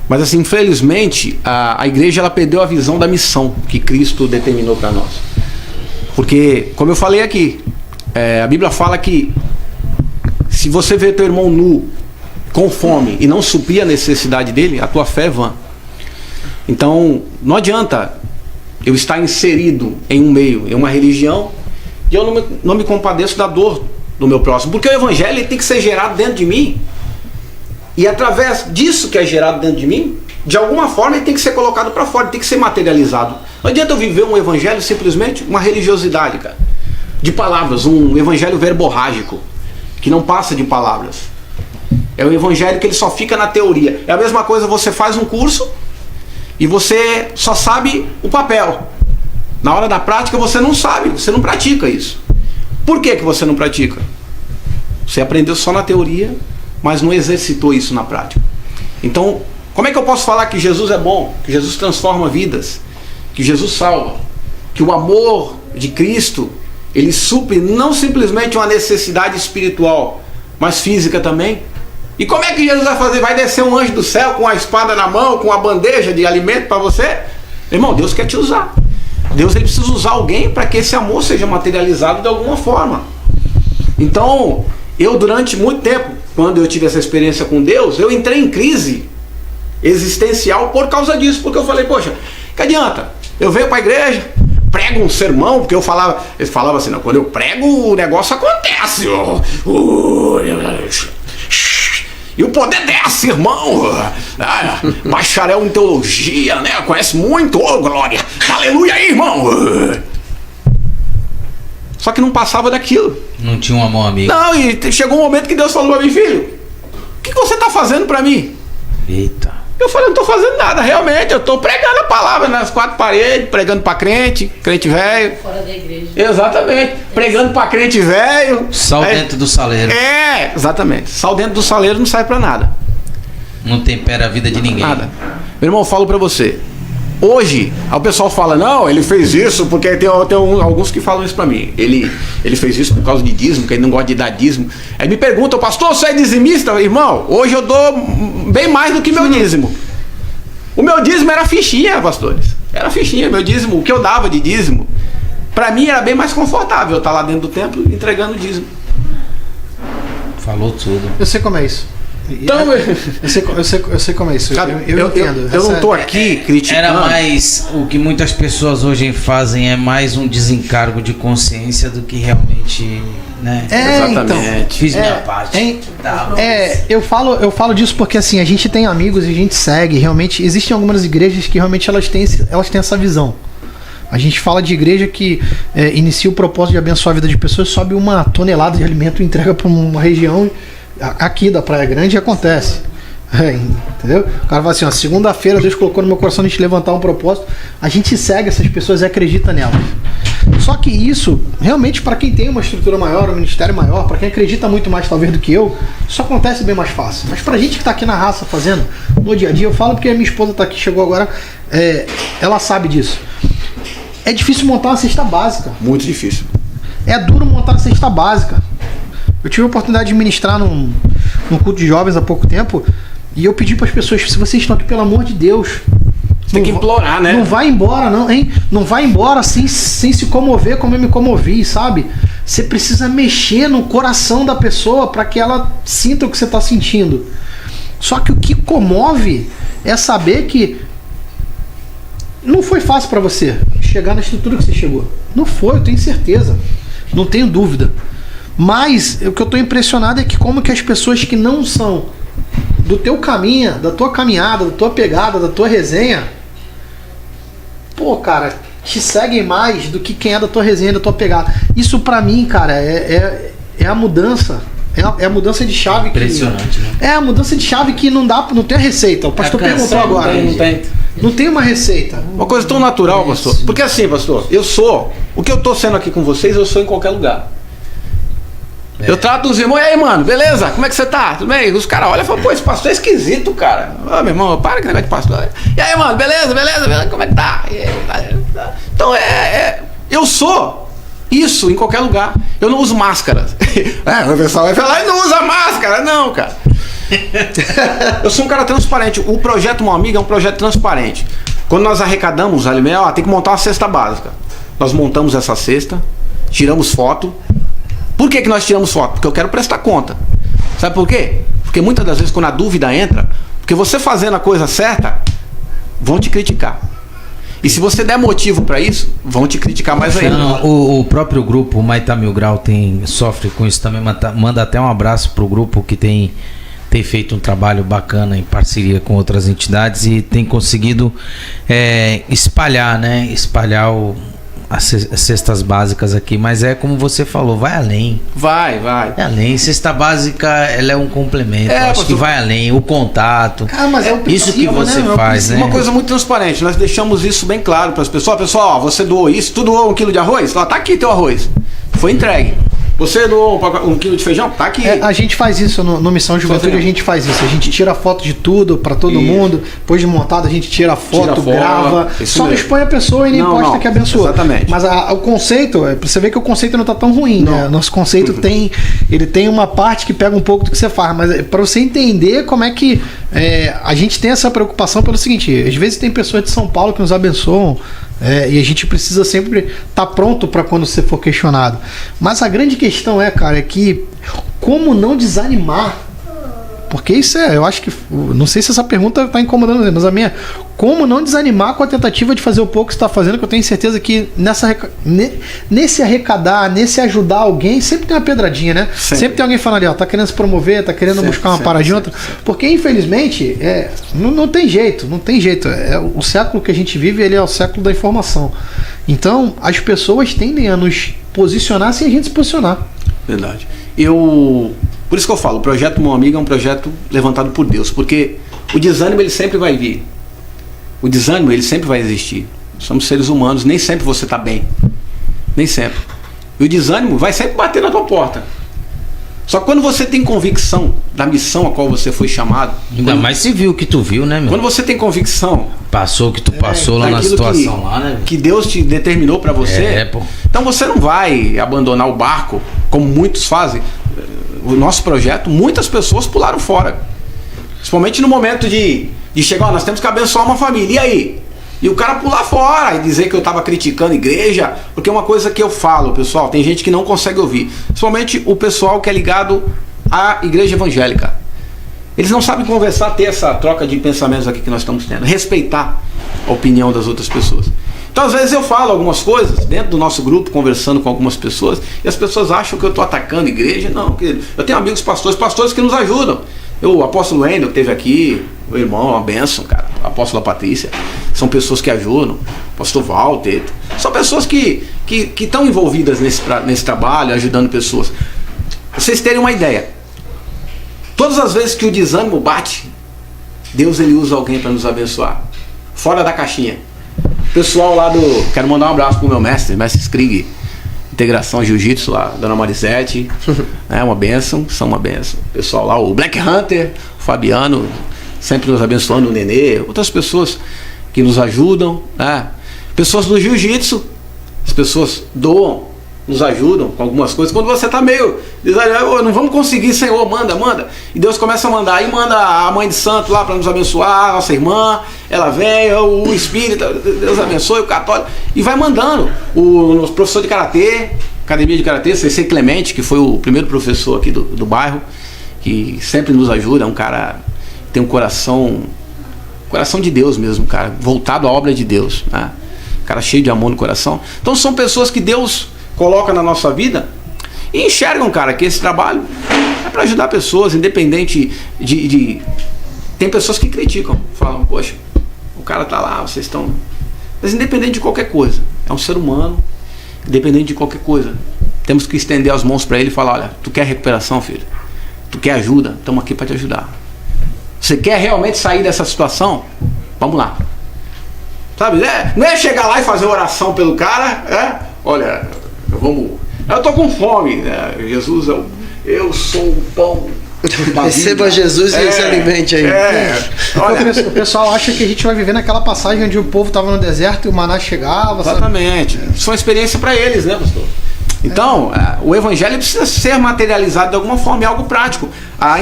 Mas, assim, infelizmente, a igreja ela perdeu a visão da missão que Cristo determinou para nós. Porque, como eu falei aqui, a Bíblia fala que se você vê teu irmão nu, com fome, e não suprir a necessidade dele, a tua fé é vã. Então, não adianta eu estar inserido em um meio, em uma religião, e eu não me compadeço da dor do meu próximo. Porque o evangelho ele tem que ser gerado dentro de mim. E através disso que é gerado dentro de mim, de alguma forma ele tem que ser colocado para fora, ele tem que ser materializado. Não adianta eu viver um evangelho simplesmente uma religiosidade, cara, de palavras, um evangelho verborrágico, que não passa de palavras. É um evangelho que ele só fica na teoria. É a mesma coisa, você faz um curso e você só sabe o papel. Na hora da prática você não sabe, você não pratica isso. Por que você não pratica? Você aprendeu só na teoria, mas não exercitou isso na prática. Então, como é que eu posso falar que Jesus é bom, que Jesus transforma vidas, que Jesus salva, que o amor de Cristo, ele supre não simplesmente uma necessidade espiritual, mas física também? E como é que Jesus vai fazer? Vai descer um anjo do céu com a espada na mão, com a bandeja de alimento para você? Irmão, Deus quer te usar. Deus ele precisa usar alguém para que esse amor seja materializado de alguma forma. Então, eu durante muito tempo, quando eu tive essa experiência com Deus, eu entrei em crise existencial por causa disso. Porque eu falei, poxa, que adianta? Eu venho para a igreja, prego um sermão, porque eles falavam assim, não, quando eu prego o negócio acontece. E o poder desce, irmão. Bacharel em teologia, né? Conhece muito, glória. Aleluia aí, irmão. Só que não passava daquilo. Não tinha um amor amigo. Não, e chegou um momento que Deus falou para mim, filho, o que você está fazendo para mim? Eita. Eu falei, não estou fazendo nada, realmente. Eu estou pregando a palavra nas quatro paredes, pregando para crente velho. Fora da igreja. Exatamente. Pregando para crente velho. Sal dentro do saleiro. Exatamente. Sal dentro do saleiro não sai para nada. Não tempera a vida de ninguém. Nada. Meu irmão, eu falo para você. Hoje, o pessoal fala, não, ele fez isso porque tem alguns que falam isso pra mim. Ele fez isso por causa de dízimo, que ele não gosta de dar dízimo. Aí me perguntam, pastor, você é dizimista? Irmão, hoje eu dou bem mais do que meu dízimo. O meu dízimo era fichinha, pastores. Era fichinha, meu dízimo, o que eu dava de dízimo. Pra mim era bem mais confortável eu estar lá dentro do templo entregando dízimo. Falou tudo. Eu sei como é isso. Então, eu sei como é isso. Sabe, eu entendo. Eu não tô aqui criticando. Era mais, o que muitas pessoas hoje fazem é mais um desencargo de consciência do que realmente, né? Exatamente. Fiz minha parte. Eu falo disso porque assim, a gente tem amigos e a gente segue, realmente, existem algumas igrejas que realmente elas têm essa visão. A gente fala de igreja que inicia o propósito de abençoar a vida de pessoas, sobe uma tonelada de alimento e entrega para uma região aqui da Praia Grande acontece. Entendeu? O cara fala assim, ó, segunda-feira Deus colocou no meu coração a gente levantar um propósito, a gente segue essas pessoas e acredita nelas. Só que isso, realmente, para quem tem uma estrutura maior, um ministério maior, para quem acredita muito mais talvez do que eu, isso acontece bem mais fácil. Mas pra gente que tá aqui na raça fazendo, no dia a dia, eu falo porque a minha esposa tá aqui, chegou agora, ela sabe disso. É difícil montar uma cesta básica. Muito difícil. É duro montar uma cesta básica. Eu tive a oportunidade de ministrar num culto de jovens há pouco tempo e eu pedi para as pessoas, se vocês estão aqui, pelo amor de Deus, tem que implorar, né? Não vai embora, não, hein? Não vai embora sem se comover como eu me comovi, sabe? Você precisa mexer no coração da pessoa para que ela sinta o que você está sentindo. Só que o que comove é saber que não foi fácil para você chegar na estrutura que você chegou. Não foi, eu tenho certeza. Não tenho dúvida. Mas o que eu estou impressionado é que como que as pessoas que não são do teu caminho, da tua caminhada, da tua pegada, da tua resenha, pô, cara, te seguem mais do que quem é da tua resenha, da tua pegada. Isso pra mim, cara, é a mudança É a mudança de chave que... Impressionante, né? É a mudança de chave que não tem a receita. O pastor perguntou agora. Não tem uma receita. Uma coisa tão natural, pastor. Porque assim, pastor, o que eu tô sendo aqui com vocês, eu sou em qualquer lugar. Eu trato os irmãos, e aí, mano, beleza? Como é que você tá? Tudo bem? Os caras olham e falam, pô, esse pastor é esquisito, cara. Ô, meu irmão, para que negócio de pastor. E aí, mano, beleza? Como é que tá? Então, eu sou isso em qualquer lugar. Eu não uso máscara. O pessoal vai falar, não usa máscara. Não, cara. Eu sou um cara transparente. O projeto Mão Amiga é um projeto transparente. Quando nós arrecadamos alimentos, tem que montar uma cesta básica. Nós montamos essa cesta, tiramos foto. Por que nós tiramos foto? Porque eu quero prestar conta. Sabe por quê? Porque muitas das vezes quando a dúvida entra, porque você fazendo a coisa certa, vão te criticar. E se você der motivo para isso, vão te criticar mais ainda. O próprio grupo Maitá Mil Grau sofre com isso também. Manda até um abraço pro grupo que tem feito um trabalho bacana em parceria com outras entidades e tem conseguido espalhar, né? Espalhar as cestas básicas aqui, mas é como você falou, vai além. Vai. É além. Cesta básica, ela é um complemento. Acho que vai além. O contato. Mas é o isso que você faz, né? Uma coisa muito transparente. Nós deixamos isso bem claro para as pessoas. Pessoal, você doou isso? Tu doou 1 quilo de arroz? Tá aqui teu arroz. Foi entregue. Você doou 1 quilo de feijão? Tá aqui. A gente faz isso no Missão Juventude, a gente faz isso. A gente tira foto de tudo para todo mundo. Depois de montado, a gente tira foto, grava. Só não expõe a pessoa e nem posta que abençoa. Exatamente. Mas o conceito, você vê que o conceito não tá tão ruim, né? Nosso conceito ele tem uma parte que pega um pouco do que você faz, mas para você entender como é que a gente tem essa preocupação pelo seguinte, às vezes tem pessoas de São Paulo que nos abençoam, e a gente precisa sempre estar pronto para quando você for questionado. Mas a grande questão cara, é que como não desanimar? Porque isso eu acho que, não sei se essa pergunta está incomodando, mas a minha, como não desanimar com a tentativa de fazer o pouco que você está fazendo, que eu tenho certeza que nesse arrecadar, nesse ajudar alguém, sempre tem uma pedradinha, né? Sempre tem alguém falando ali, tá querendo se promover, tá querendo buscar uma paradinha, outra. Porque infelizmente, não tem jeito. O século que a gente vive, ele é o século da informação. Então, as pessoas tendem a nos posicionar sem a gente se posicionar. Verdade. Por isso que eu falo, o projeto Mão Amiga é um projeto levantado por Deus, porque o desânimo ele sempre vai vir. O desânimo ele sempre vai existir. Somos seres humanos, nem sempre você está bem. Nem sempre. E o desânimo vai sempre bater na tua porta. Só que quando você tem convicção da missão a qual você foi chamado... Ainda mais se viu o que tu viu, né, meu? Quando você tem convicção... Passou o que tu passou lá na situação lá, né? Que Deus te determinou para você. Então você não vai abandonar o barco, como muitos fazem. O nosso projeto, muitas pessoas pularam fora. Principalmente no momento de chegar, nós temos que abençoar uma família. E aí? E o cara pular fora e dizer que eu estava criticando a igreja, porque é uma coisa que eu falo, pessoal, tem gente que não consegue ouvir. Principalmente o pessoal que é ligado à igreja evangélica. Eles não sabem conversar, ter essa troca de pensamentos aqui que nós estamos tendo. Respeitar a opinião das outras pessoas. Então, às vezes eu falo algumas coisas dentro do nosso grupo, conversando com algumas pessoas, e as pessoas acham que eu estou atacando a igreja. Não, querido. Eu tenho amigos pastores que nos ajudam. O apóstolo Wendel que esteve aqui, o irmão, uma bênção, cara. A apóstola Patrícia. São pessoas que ajudam. O pastor Walter. São pessoas que estão envolvidas nesse trabalho, ajudando pessoas. Pra vocês terem uma ideia. Todas as vezes que o desânimo bate, Deus ele usa alguém para nos abençoar. Fora da caixinha. Pessoal lá quero mandar um abraço pro meu mestre Skrig, Integração Jiu-Jitsu lá, Dona Marisete, uma bênção, são uma bênção. Pessoal lá, o Black Hunter, o Fabiano, sempre nos abençoando, o Nenê, outras pessoas que nos ajudam, né? Pessoas do Jiu-Jitsu, as pessoas doam, nos ajudam com algumas coisas. Quando você está meio desanimado, não vamos conseguir, Senhor, manda. E Deus começa a mandar. Aí manda a mãe de santo lá para nos abençoar, a nossa irmã, ela vem, o espírito, Deus abençoe, o católico. E vai mandando. O professor de karatê, academia de karatê, C.C. Clemente, que foi o primeiro professor aqui do bairro, que sempre nos ajuda, é um cara que tem um coração de Deus mesmo, cara, voltado à obra de Deus, né? Um cara cheio de amor no coração. Então são pessoas que Deus coloca na nossa vida e enxergam, cara, que esse trabalho é para ajudar pessoas, independente de... Tem pessoas que criticam, falam, poxa, o cara tá lá, vocês estão... Mas independente de qualquer coisa, é um ser humano, independente de qualquer coisa, temos que estender as mãos para ele e falar, olha, tu quer recuperação, filho? Tu quer ajuda? Estamos aqui para te ajudar. Você quer realmente sair dessa situação? Vamos lá. Sabe, não é chegar lá e fazer oração pelo cara, olha, eu tô com fome, Jesus, eu sou o pão. Receba Jesus e se alimente aí. Olha, o pessoal acha que a gente vai viver naquela passagem onde o povo estava no deserto e o maná chegava. Exatamente. Sabe? Isso foi uma experiência para eles, né, pastor? Então, o evangelho precisa ser materializado de alguma forma, é algo prático.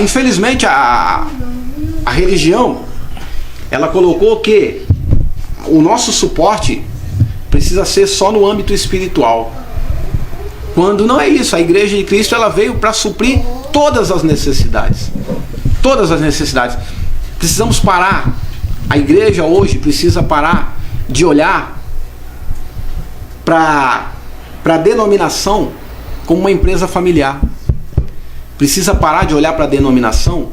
Infelizmente, a religião, ela colocou que o nosso suporte precisa ser só no âmbito espiritual. Quando não é isso, a Igreja de Cristo ela veio para suprir todas as necessidades. Todas as necessidades. Precisamos parar. A igreja hoje precisa parar de olhar para a denominação como uma empresa familiar. Precisa parar de olhar para a denominação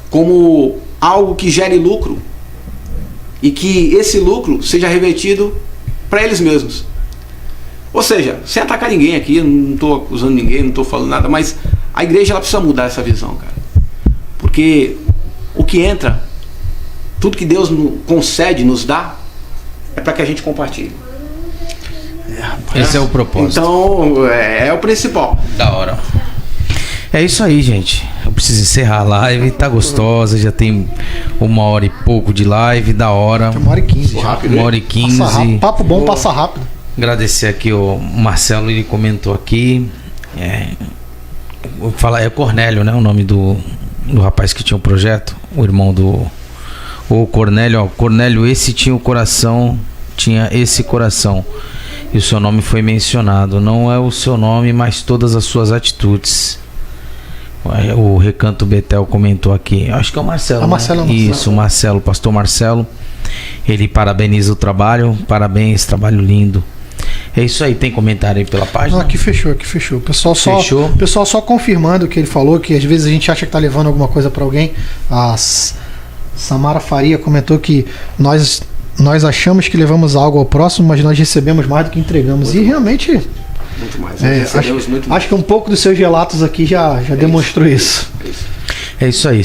como algo que gere lucro e que esse lucro seja revertido para eles mesmos. Ou seja, sem atacar ninguém aqui, não estou acusando ninguém, não estou falando nada, mas a igreja ela precisa mudar essa visão, cara. Porque o que entra, tudo que Deus concede, nos dá, é para que a gente compartilhe. Esse é o propósito. Então, é o principal. Da hora. É isso aí, gente. Eu preciso encerrar a live. Tá gostosa, já tem 1h e pouco de live, da hora. 1h15 já. 1h15. Papo bom, passa rápido. Agradecer aqui o Marcelo, ele comentou aqui. Vou falar, é Cornélio, né? O nome do rapaz que tinha um projeto. O irmão do. O Cornélio, ó. Cornélio, esse tinha o coração. Tinha esse coração. E o seu nome foi mencionado. Não é o seu nome, mas todas as suas atitudes. O Recanto Betel comentou aqui. Acho que é o Marcelo. Isso, o Marcelo, pastor Marcelo. Ele parabeniza o trabalho. Parabéns, trabalho lindo. É isso aí, tem comentário aí pela página? Não, aqui fechou. O pessoal só confirmando o que ele falou, que às vezes a gente acha que tá levando alguma coisa para alguém. A Samara Faria comentou que nós achamos que levamos algo ao próximo, mas nós recebemos mais do que entregamos. Muito e realmente... Muito mais. Acho que um pouco dos seus relatos aqui já demonstrou isso. É isso aí.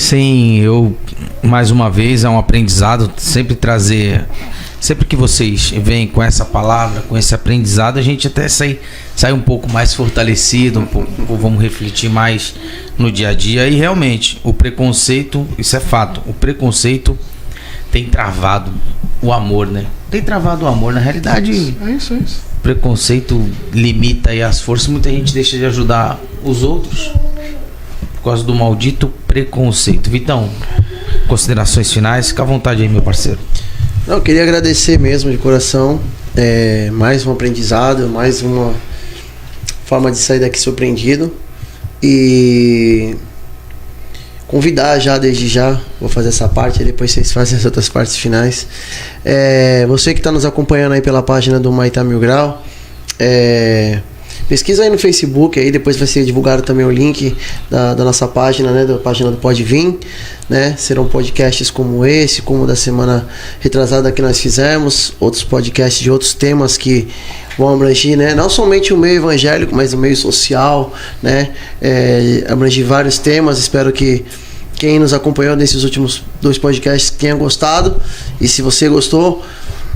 Mais uma vez, é um aprendizado sempre trazer... Sempre que vocês vêm com essa palavra, com esse aprendizado, a gente até sai um pouco mais fortalecido, vamos refletir mais no dia a dia. E realmente, o preconceito, isso é fato, o preconceito tem travado o amor, né? Tem travado o amor, na realidade. É isso. O preconceito limita aí as forças, muita gente deixa de ajudar os outros por causa do maldito preconceito. Vitão, considerações finais, fica à vontade aí, meu parceiro. Eu queria agradecer mesmo de coração, mais um aprendizado, mais uma forma de sair daqui surpreendido e convidar desde já, vou fazer essa parte, depois vocês fazem as outras partes finais. Você que está nos acompanhando aí pela página do Maitá Mil Grau, pesquisa aí no Facebook, aí depois vai ser divulgado também o link da nossa página, né, da página do Pode Vir, né? Serão podcasts como esse, como o da semana retrasada que nós fizemos, outros podcasts de outros temas que vão abranger, né, não somente o meio evangélico, mas o meio social, né? Abranger vários temas. Espero que quem nos acompanhou nesses últimos 2 podcasts tenha gostado, e se você gostou,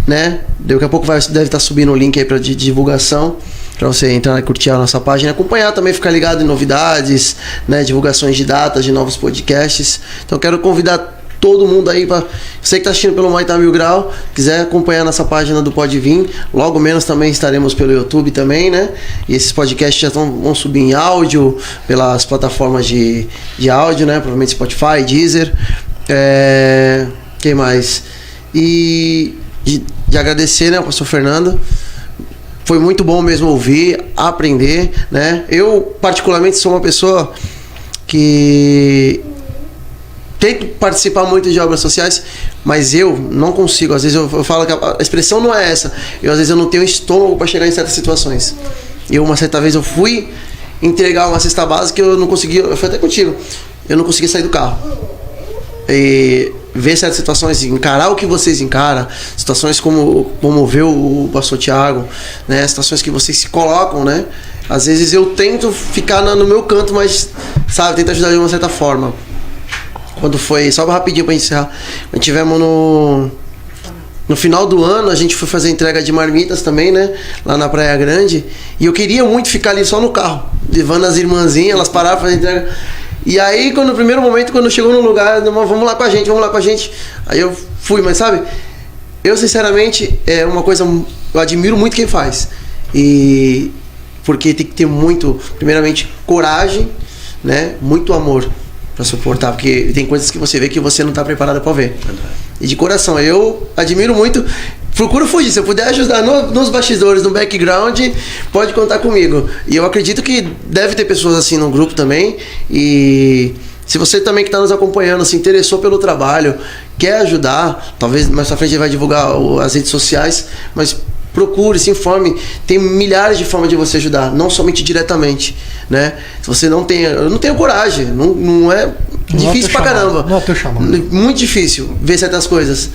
né, daqui a pouco deve estar subindo o link aí para divulgação, para você entrar e curtir a nossa página, acompanhar também, ficar ligado em novidades, né, divulgações de datas, de novos podcasts. Então quero convidar todo mundo aí, para você que está assistindo pelo Maitá Mil Grau, quiser acompanhar nossa página do Pode Vir, logo menos também estaremos pelo YouTube também, né? E esses podcasts já vão subir em áudio pelas plataformas de áudio, né? Provavelmente Spotify, Deezer, quem mais? E de agradecer, né, ao pastor Fernando. Foi muito bom mesmo ouvir, aprender, né? Eu, particularmente, sou uma pessoa que tento participar muito de obras sociais, mas eu não consigo. Às vezes eu falo que a expressão não é essa. Às vezes eu não tenho estômago para chegar em certas situações. Uma certa vez eu fui entregar uma cesta básica e eu não consegui. Eu fui até contigo. Eu não consegui sair do carro. E ver certas situações, encarar o que vocês encaram, situações como vê o pastor Thiago, né? Situações que vocês se colocam, né? Às vezes eu tento ficar no meu canto, mas, sabe, tento ajudar de uma certa forma. Quando foi, só rapidinho pra encerrar, nós tivemos no final do ano, a gente foi fazer entrega de marmitas também, né? Lá na Praia Grande. E eu queria muito ficar ali só no carro, levando as irmãzinhas, elas pararam pra fazer entrega. E aí, no primeiro momento, quando chegou no lugar, vamos lá com a gente. Aí eu fui, mas sabe, eu sinceramente, é uma coisa, eu admiro muito quem faz. E porque tem que ter muito, primeiramente, coragem, né? Muito amor para suportar, porque tem coisas que você vê que você não está preparado para ver. E de coração, eu admiro muito. Procuro fugir, se eu puder ajudar nos bastidores, no background, pode contar comigo. E eu acredito que deve ter pessoas assim no grupo também. E se você também que está nos acompanhando se interessou pelo trabalho, quer ajudar, talvez mais pra frente ele vai divulgar as redes sociais, mas procure, se informe. Tem milhares de formas de você ajudar, não somente diretamente, né? Se você não tem, eu não tenho coragem, não é difícil pra caramba. Não é teu chamado. Muito difícil ver certas coisas.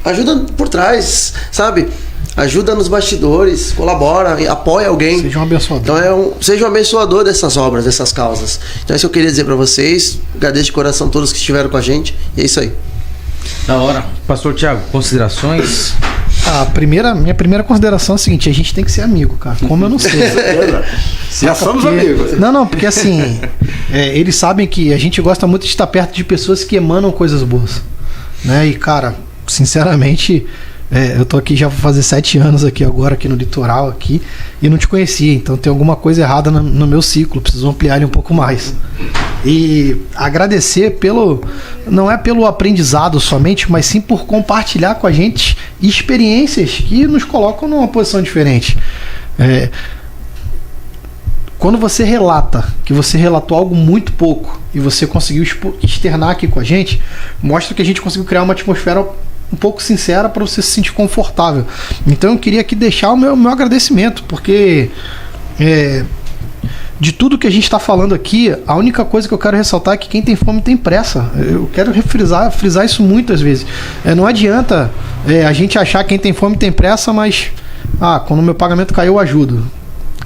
Ajuda por trás, sabe? Ajuda nos bastidores, colabora, apoia alguém. Seja um abençoador. Então seja um abençoador dessas obras, dessas causas. Então é isso que eu queria dizer pra vocês. Agradeço de coração a todos que estiveram com a gente. E é isso aí. Da hora. Pastor Thiago, considerações? Minha primeira consideração é a seguinte: a gente tem que ser amigo, cara. Como eu não sei. Já somos amigos. Não, porque assim, eles sabem que a gente gosta muito de estar perto de pessoas que emanam coisas boas, né? E cara, sinceramente, eu tô aqui já vou fazer 7 anos aqui agora, aqui no litoral aqui, e não te conhecia, então tem alguma coisa errada no meu ciclo, preciso ampliar ele um pouco mais. E agradecer não é pelo aprendizado somente, mas sim por compartilhar com a gente experiências que nos colocam numa posição diferente. Quando você relata que você relatou algo muito pouco e você conseguiu externar aqui com a gente, mostra que a gente conseguiu criar uma atmosfera um pouco sincera para você se sentir confortável. Então eu queria aqui deixar o meu agradecimento, porque de tudo que a gente está falando aqui, a única coisa que eu quero ressaltar é que quem tem fome tem pressa. Eu quero frisar isso muitas vezes. Não adianta a gente achar que quem tem fome tem pressa, mas quando o meu pagamento cair eu ajudo.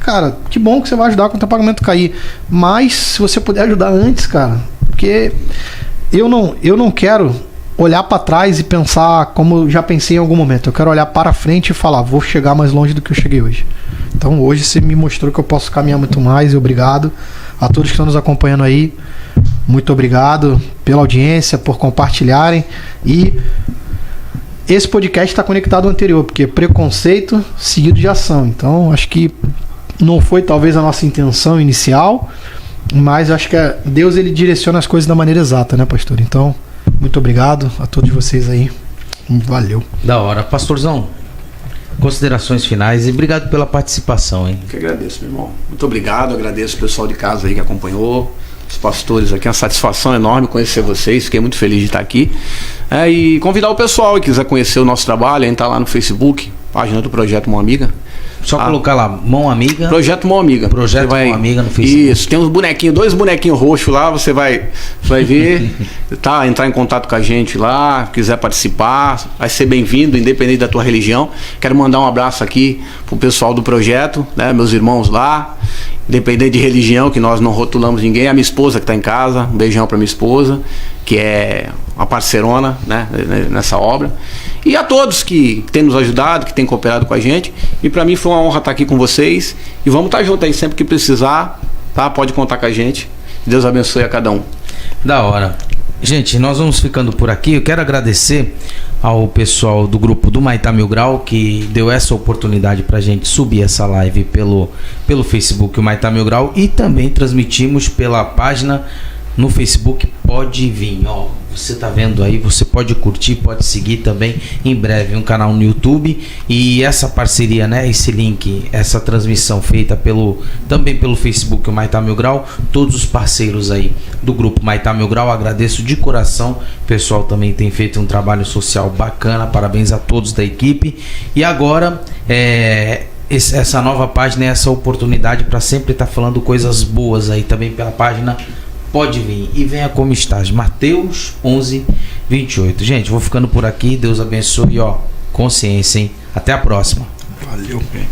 Cara, que bom que você vai ajudar quando o teu pagamento cair, mas se você puder ajudar antes, cara, porque eu não quero olhar para trás e pensar como eu já pensei em algum momento. Eu quero olhar para frente e falar, vou chegar mais longe do que eu cheguei hoje. Então hoje você me mostrou que eu posso caminhar muito mais, e obrigado a todos que estão nos acompanhando aí. Muito obrigado pela audiência, por compartilharem. E esse podcast está conectado ao anterior, porque preconceito seguido de ação. Então acho que não foi talvez a nossa intenção inicial, mas acho que Deus ele direciona as coisas da maneira exata, né, pastor? Então, muito obrigado a todos vocês aí. Valeu. Da hora. Pastorzão, considerações finais e obrigado pela participação, hein? Eu que agradeço, meu irmão. Muito obrigado, agradeço o pessoal de casa aí que acompanhou, os pastores aqui, uma satisfação enorme conhecer vocês, fiquei muito feliz de estar aqui. E convidar o pessoal que quiser conhecer o nosso trabalho, a gente tá lá no Facebook, página do Projeto Mão Amiga. Só colocar lá, Mão Amiga. Projeto Mão Amiga. Projeto Mão Amiga no Facebook. Isso, tem uns bonequinhos, 2 bonequinhos roxos lá, você vai ver, entrar em contato com a gente lá, quiser participar, vai ser bem-vindo, independente da tua religião. Quero mandar um abraço aqui pro pessoal do projeto, né, meus irmãos lá, independente de religião, que nós não rotulamos ninguém. A minha esposa que está em casa, um beijão para minha esposa, que é uma parceirona, né, nessa obra. E a todos que têm nos ajudado, que têm cooperado com a gente. E para mim foi uma honra estar aqui com vocês. E vamos estar juntos aí sempre que precisar, tá? Pode contar com a gente. Deus abençoe a cada um. Da hora. Gente, nós vamos ficando por aqui. Eu quero agradecer ao pessoal do grupo do Maitá Mil Grau, que deu essa oportunidade pra gente subir essa live pelo Facebook, o Maitá Mil Grau, e também transmitimos pela página no Facebook. Pode vir, ó, você tá vendo aí, você pode curtir, pode seguir também em breve um canal no YouTube. E essa parceria, né, esse link, essa transmissão feita também pelo Facebook, o Maitá Mil Grau, todos os parceiros aí do grupo Maitá Mil Grau, agradeço de coração. O pessoal também tem feito um trabalho social bacana, parabéns a todos da equipe. E agora essa nova página é essa oportunidade para sempre estar falando coisas boas aí também pela página pode vir e venha como estás. Mateus 11, 28. Gente, vou ficando por aqui. Deus abençoe, ó. Consciência, hein? Até a próxima. Valeu, velho.